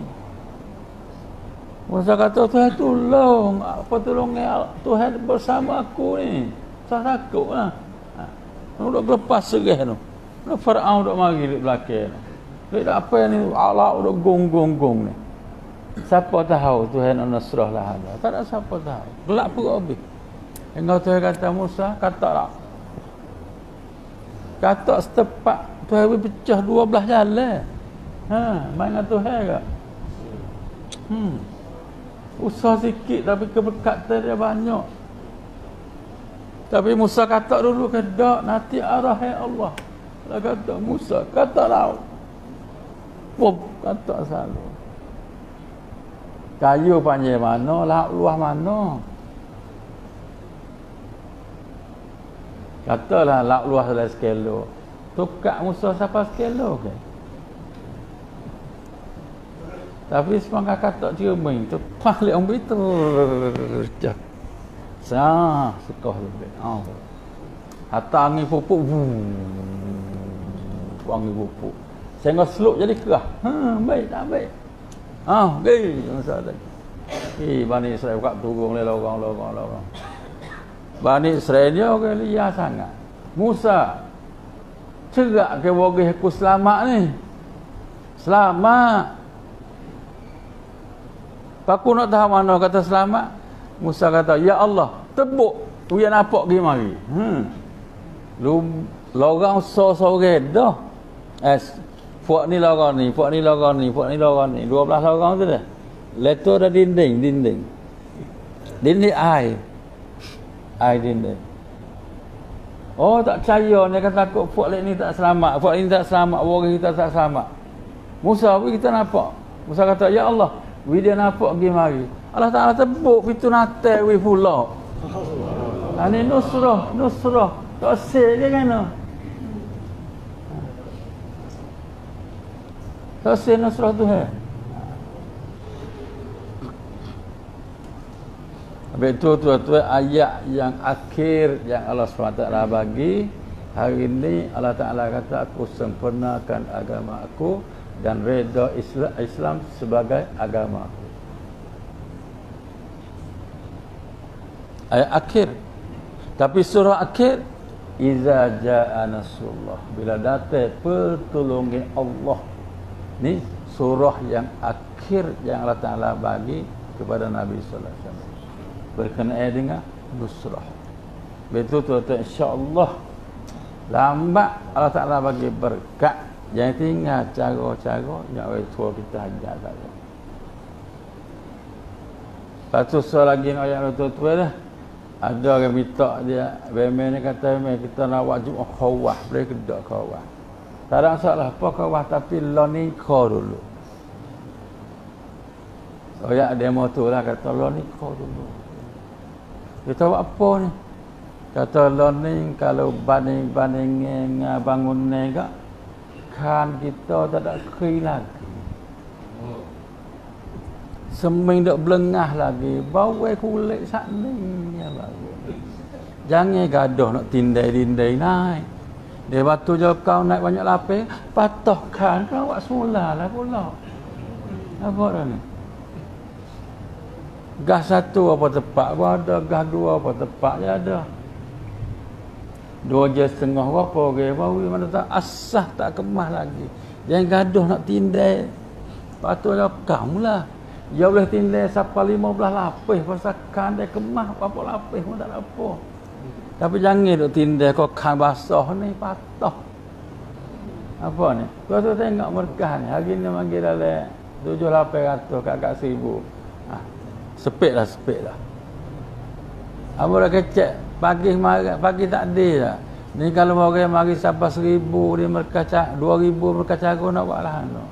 Musa kata Tuhan tolong, apa tolongnya Tuhan bersama aku ni. Saya takutlah. Nak lepas serah tu. Nak Firaun dok mari di belakang tu. Dia apa ni Allah dok gong ni. Siapa tahu Tuhan nak nasrah lah ada. Tak ada siapa tahu. Gelap perut habis. Hingga Tuhan kata Musa, katalah. Kata setepak Tuhan pecah 12 jalan. Main dengan Tuhan ke? Usah sikit tapi keberkatan dia banyak. Tapi Musa kata dulu ke dak nanti arah Allah. Dia kata Musa kata laut. Pop kata selalu. Kayu panjang mana, laut luas mana? Katalah laut luas dalam sekelo. Tukar Musa siapa sekelo ke? Tapi semangka kata cermin tu palik ambil tu. Sah sekah lebih. Hatta angin pupuk. Angin pupuk. Sehingga seluk jadi kerah. Baik tak baik. Gay masalah. Bani Israel buka turun le lorong. Bani Israel dia orang liar sangat. Musa cerak ke bagi aku selamat ni. Selamat. Aku nak tahu mana kata selamat. Musa kata, ya Allah, tebuk. Uya nampak pergi mari. Lorang sore dah. Puak ni lorang ni, puak ni lorang ni, puak ni lorang ni. 12 lorang tu dah. Leto dah dinding. Dinding air. Air dinding. Oh tak percaya ni kata takut puak ni tak selamat. Puak ni tak selamat, orang kita tak selamat. Musa apa kita nampak? Musa kata, ya Allah, dia nampak pergi mari. Allah Ta'ala tebuk pintu natal we pula. Ini nusrah. Tak sel ke kan? Tak sel nusrah Tuhan. Habis itu tuan-tuan, ayat yang akhir yang Allah SWT bagi hari ini, Allah Ta'ala kata, aku sempurnakan agama aku dan reda Islam sebagai agama aku. Ayat akhir. Tapi surah akhir, iza jaa nasrullah, bila datang pertolongan Allah. Ni surah yang akhir yang Allah Ta'ala bagi kepada Nabi sallallahu alaihi wasallam berkenaan dengan nusrah. Betul tuan-tuan, insya-Allah lambat Allah Ta'ala bagi berkat. Jangan tinggal cara-cara yang orang tua kita ajar saja. Lepas tu soal lagi nak ayat tua-tua dah. Ada orang minta dia, bemen ni kata kita nak buat Jumaat khawah, boleh kedak khawah. Tak ada masalah apa khawah, tapi learning core dulu. Ayat demo tu lah kata learning core dulu. Kita buat apa ni? Kata learning kalau banding-banding bangun nega kan kita tak ada keri lagi. Seming dak belengah lagi, bawai kulit sakning ya bagus. Jangan gaduh nak tindai-tindai naik. Dia batu je kau naik banyak lapis, patahkan kau buat semulalah pula. Apa dah ni? Gas satu apa tepat pun ada, gas dua apa tepat je ada. 2.5 berapa ke bawi mana tak asah tak kemah lagi. Jangan gaduh nak tindai. Patutnya kamu lah. Dia boleh tindai sampai 15 lapis pasal kan dia kemah berapa lapis pun tak ada apa. Tapi jangan duk tindai kau kan basah ni patah. Apa ni? Kau tu tengok merkah ni. Hari ni manggil dalam 7-800 kat 1,000. Sepit lah. Apa dah kecek pagi tak ada dah. Ni kalau orang mari sampai 1,000 dia merkah 2,000 merkah cara nak buat lah no.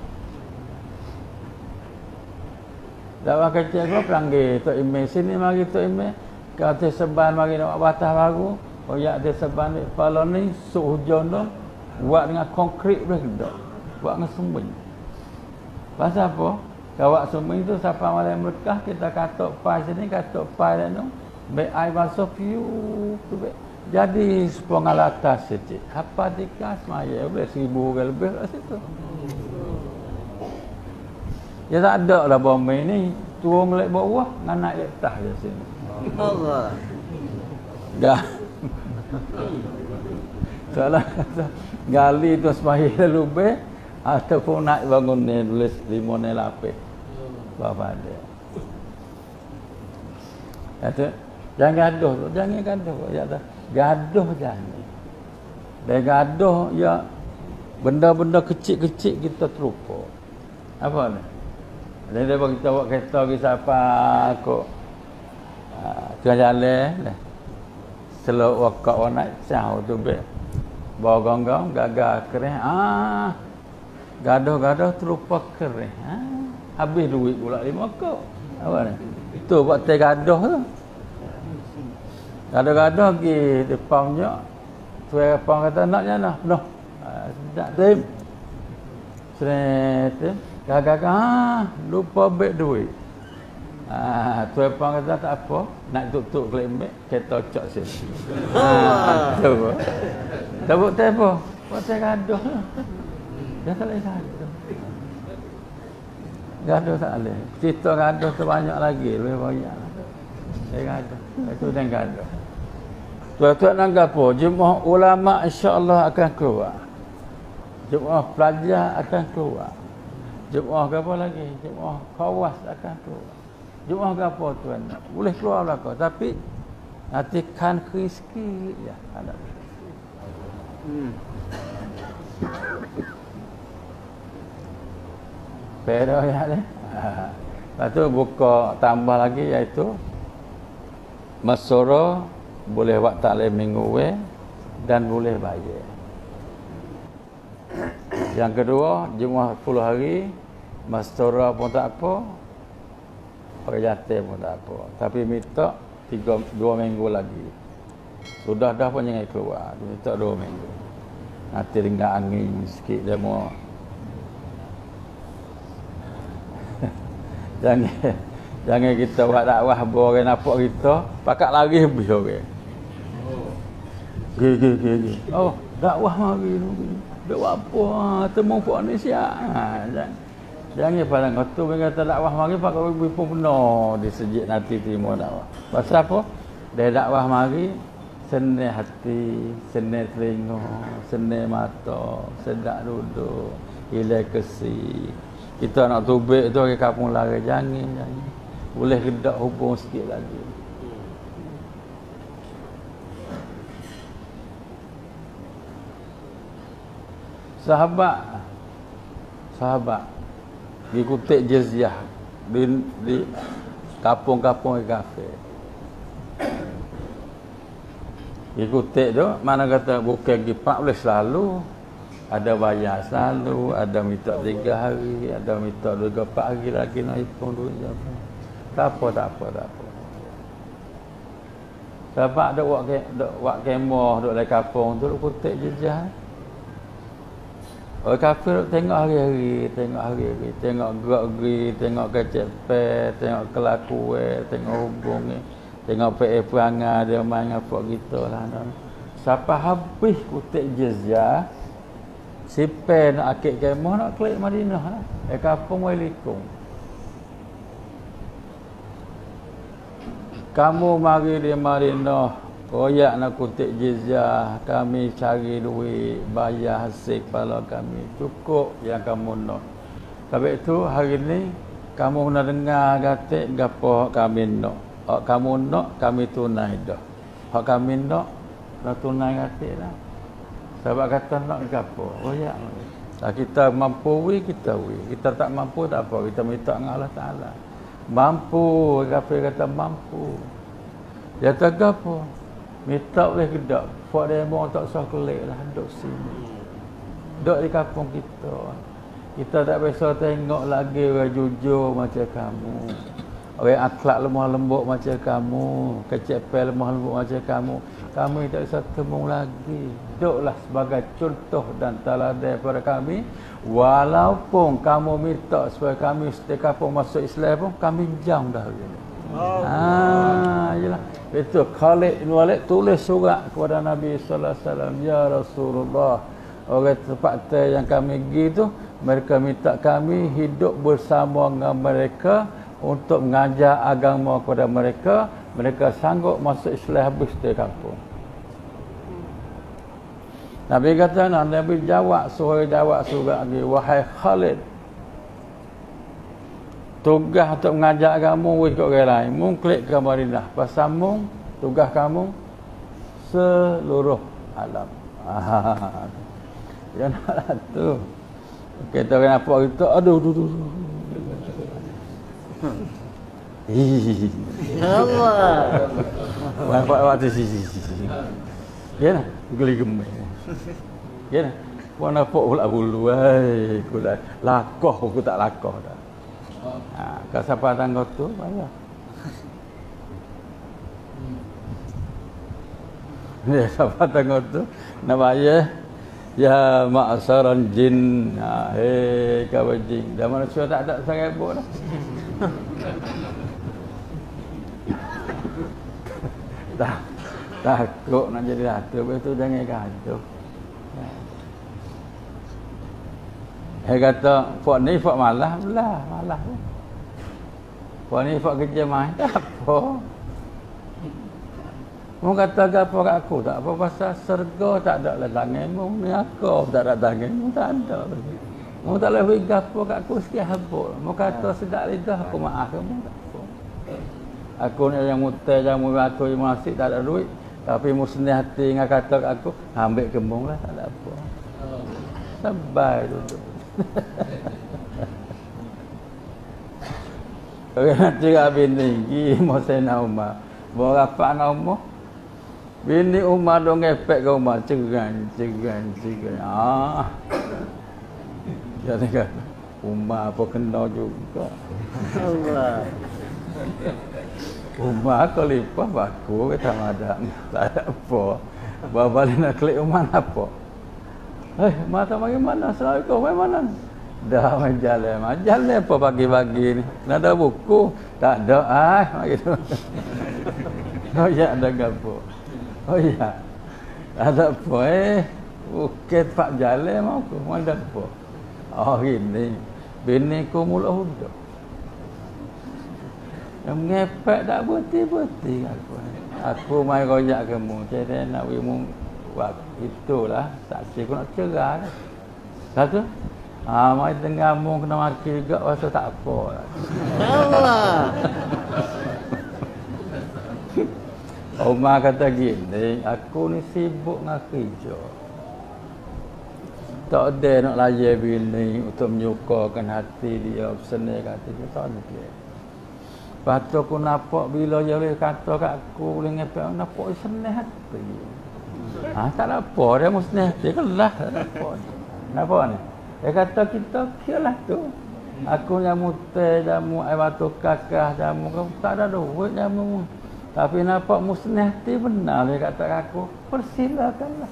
Dak pakai cek kau panggil Tok Imam sini mari Tok Imam. Kata seban mari nak buat batas baru. Oh ya dia seban ni pala ni suh hujan tu buat dengan konkrit boleh dak. Buat dengan semen. Pasal apa? Kawak semen tu sampai malam berkah kita katok pai sini katok pai dah tu. Baik air basuh piu tu baik. Jadi sepenggal atas sikit. Apa dikas maya boleh 1,000 orang lebih kat situ. Ya tak ada lah bombe ni. Turun lek bawah dengan naik atas je sini. Allah. Dah. Salah kata gali tu semaya lebih ataupun naik bangun ni tulis 5 ni lapis. Bapa dia. Kata jangan gaduh tu, jangan gaduh. Ya dah. Gaduh jangan. Dan gaduh ya benda-benda kecil-kecil kita terlupa. Apa ni? Dan dia kita buat kereta pergi siapa kok tengah jalan lah. Selok wakak orang naik cah tu be. Bawa gonggong gagal kering. Gaduh-gaduh terlupa kering. Habis duit pula 5 kok. Apa ni? Tu buat teh gaduh tu. Gaduh-gaduh pergi depannya. Tuan depan kata naknya nah. Noh. Tak tim. Seret tim. Gagal lupa beg duit. Tuan pang kata tak apa, nak tuk-tuk kelembek, kereta cok sini. Tu. Tabuk teh apa? Buat teh gaduh. Dah tak boleh gaduh. Gaduh tak boleh. Cerita gaduh tu banyak lagi, lebih banyak. Teh gaduh. Itu teh gaduh. Tuan-tuan anggap apa? Jemaah ulama insya-Allah akan keluar. Jemaah pelajar akan keluar. Jemaah ke apa lagi? Jemaah khawas akan keluar. Jemaah ke apa tuan? Boleh keluar lah kau. Tapi hatikan sikit ya. Ada. Pero ya ni. Lepas tu buka tambah lagi iaitu Masura boleh buat taklim minggu dan boleh bayar. Yang kedua, Jumaat 10 hari Mastura pun tak apa. Orang jatuh pun tak apa. Tapi minta 2 minggu lagi. Sudah dah pun jangan keluar. Minta 2 minggu. Nanti tinggal angin sikit dia mau. Jangan kita buat dakwah orang nampak kita, pakat lari habis orang. Gigi. Oh, dakwah mari tu. Dakwah apa? Temu puak ni siap. Jangan pada kata mereka kata dakwah mari pakai ibu pun penuh di sejid nanti terima dakwah. Pasal apa? Dia dakwah mari senang hati, senang telinga, senang mata, sedap duduk, hilang kesi. Kita nak tubik tu ke kampung lari jangan. Boleh gedak hubung sikit lagi. Sahabat dikutip jizyah di kampung-kampung kafir. Dikutip tu mana kata bukan gipak boleh selalu ada bayar selalu, ada minta 3 hari, ada minta 2-4 hari lagi nak hitung duit apa. Tak apa. Sebab ada buat kemah duk dalam kampung tu kutip jizyah. Orang kafir tengok hari-hari, tengok gerak-geri, tengok kecek pe, tengok kelakuan, tengok hubung ni, tengok pe perangai dia main apa gitu lah. Siapa habis kutip jizyah, si pe nak akik kemah nak klik Madinah lah. Kampung Wailikung. Kamu mari di Madinah, koyak nak kutip jizyah, kami cari duit, bayar hasil kepala kami. Cukup yang kamu nak. Sebab itu hari ni, kamu nak dengar kata gapo kami nak. Hak kamu nak, kami tunai dah. Hak kami nak tunai kata lah. Sebab kata nak gapo. Koyak. Kita mampu, kita. Kita tak mampu, tak apa. Kita minta dengan Allah Ta'ala. Mampu, kafir kata mampu. Dia tak gapo. Minta boleh gedak. Buat demo tak usah kelik lah. Duduk sini. Duduk di kampung kita. Kita tak biasa tengok lagi orang jujur macam kamu. Orang akhlak lemah lembut macam kamu. Kecepel lemah lembut macam kamu. Kami tak bisa temu lagi. Duduklah sebagai contoh dan teladan pada kami. Walaupun kamu minta supaya kami setiap kampung masuk Islam pun, kami jam dah. Yalah. Itu Khalid bin Walid tulis surat kepada Nabi sallallahu alaihi wasallam, ya Rasulullah, orang tempat yang kami pergi tu mereka minta kami hidup bersama dengan mereka untuk mengajar agama kepada mereka. Mereka sanggup masuk Islam habis di kampung. Nabi kata, Nabi jawab surat lagi, wahai Khalid, tugas untuk mengajar kamu ikut orang lain. Mung klik ke Madinah. Pasal mung tugas kamu seluruh alam. Janganlah tu. Kita orang apa kita, aduh. Allah. Waktu sisi. Ya nah, geli gemuk. Ya nah. Puan apa pula bulu ai, aku dah lakoh aku tak lakoh dah. Kalau siapa tangguh tu, bayar. Ya, siapa tangguh tu, nak bayar. Ya, ma'asaran jin. Hei, kawan jin. Dah manusia tak ada seribu dah. Takut nak jadi ratu, betul jangan kacau. Dia kata, Fak ni Fak malah. Fak ni Fak kerja main, tak apa. Mu kata apa kat aku, tak apa pasal serga tak ada lah tanganmu, ni aku tak ada tanganmu, tak ada. Mu tak boleh bagi apa kat aku sikit habuk. Mu kata sedap lidah aku maaf kamu, tak apa. Aku ni yang mutai jamu aku yang masih tak ada duit, tapi mu senang hati dengan kata kat aku, ambil kembung lah, tak ada apa. Sabar duduk. Orang cakap bini pergi Mosena Umar. Bawa rapat dengan Umar. Bini Umar dong ngepek ke Umar. Cegan. Dia kata, Umar apa kena juga. Allah. Umar khalifah baku kata ada. Tak ada apa. Balik nak klik Umar apa? Mata bagaimana? Assalamualaikum, bagaimana? Dah main jalan apa pagi-pagi ni? Nak ada buku? Tak ada, gitu. Oh ya, ada gapo. Oh ya. Ada apa Bukit pak jalan mau aku, ada apa? Oh ini, bini ku mula huda. Yang ngepek tak berhenti aku. Aku mai royak kamu, jadi nak wimu buat itulah, saksi aku nak cerah dah. Satu, mai tengah mu kena maki juga, rasa tak apa. Allah. Umar kata gini, aku ni sibuk dengan kerja. Tak ada nak layan bini untuk menyukakan hati dia, senang hati dia, tak ada. Lepas tu aku nampak bila dia boleh kata kat aku, boleh ngepek, nampak dia senang hati. Tak ada apa, dia mesti senang hati, kelah, tak ada apa. Nampak ni? Dia kata kita kiralah tu. Aku jamu teh, jamu air batu kakah, jamu tak ada duit jamu. Tapi nampak musnah hati benar dia kata aku, persilakanlah.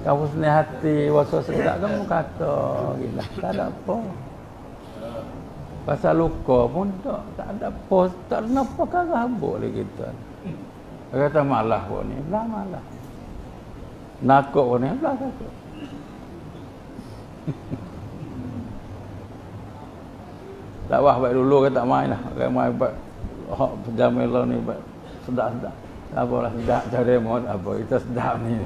Kamu musnah hati, waktu sedap kamu kata, gila, tak ada apa. Pasal luka pun tak ada apa, tak ada apa karah boleh kita. Dia kata malah pun ni, belah malah. Nakut pun ni, belah takut. Tak baik dulu ke tak main lah, main baik. Jamil ni sedap-sedap. Apalah sedap cari mod apa kita sedap ni.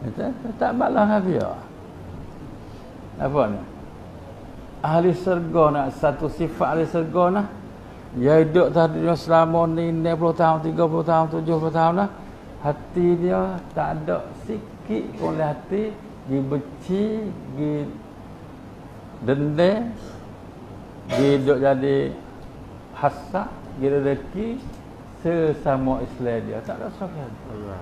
Kita tak balas dia. Apa ni? Ahli syurga nak satu sifat ahli syurga nah. Dia hidup tadi selama ni 60 tahun, 30 tahun, 70 tahun lah. Hati dia tak ada sikit pun hati dibenci, dendam, hidup jadi hasad, rezeki sesama Islam dia tak ada sokan. Allah.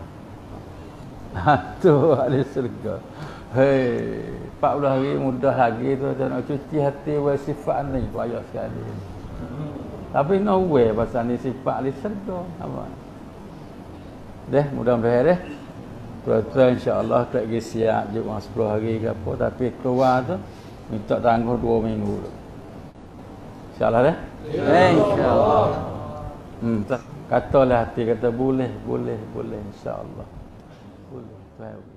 Tu ahli syurga. Hei, 40 hari mudah lagi tu nak cuci hati wa sifat ni payah sekali. Tapi no way pasal ni sifat ahli syurga. Apa? Mudah-mudahan tuan-tuan insya-Allah tak pergi siap juga 10 hari ke apa, tapi keluar tu minta tangguh 2 minggu tu. InsyaAllah InsyaAllah. Katalah hati kata boleh insyaAllah. Boleh.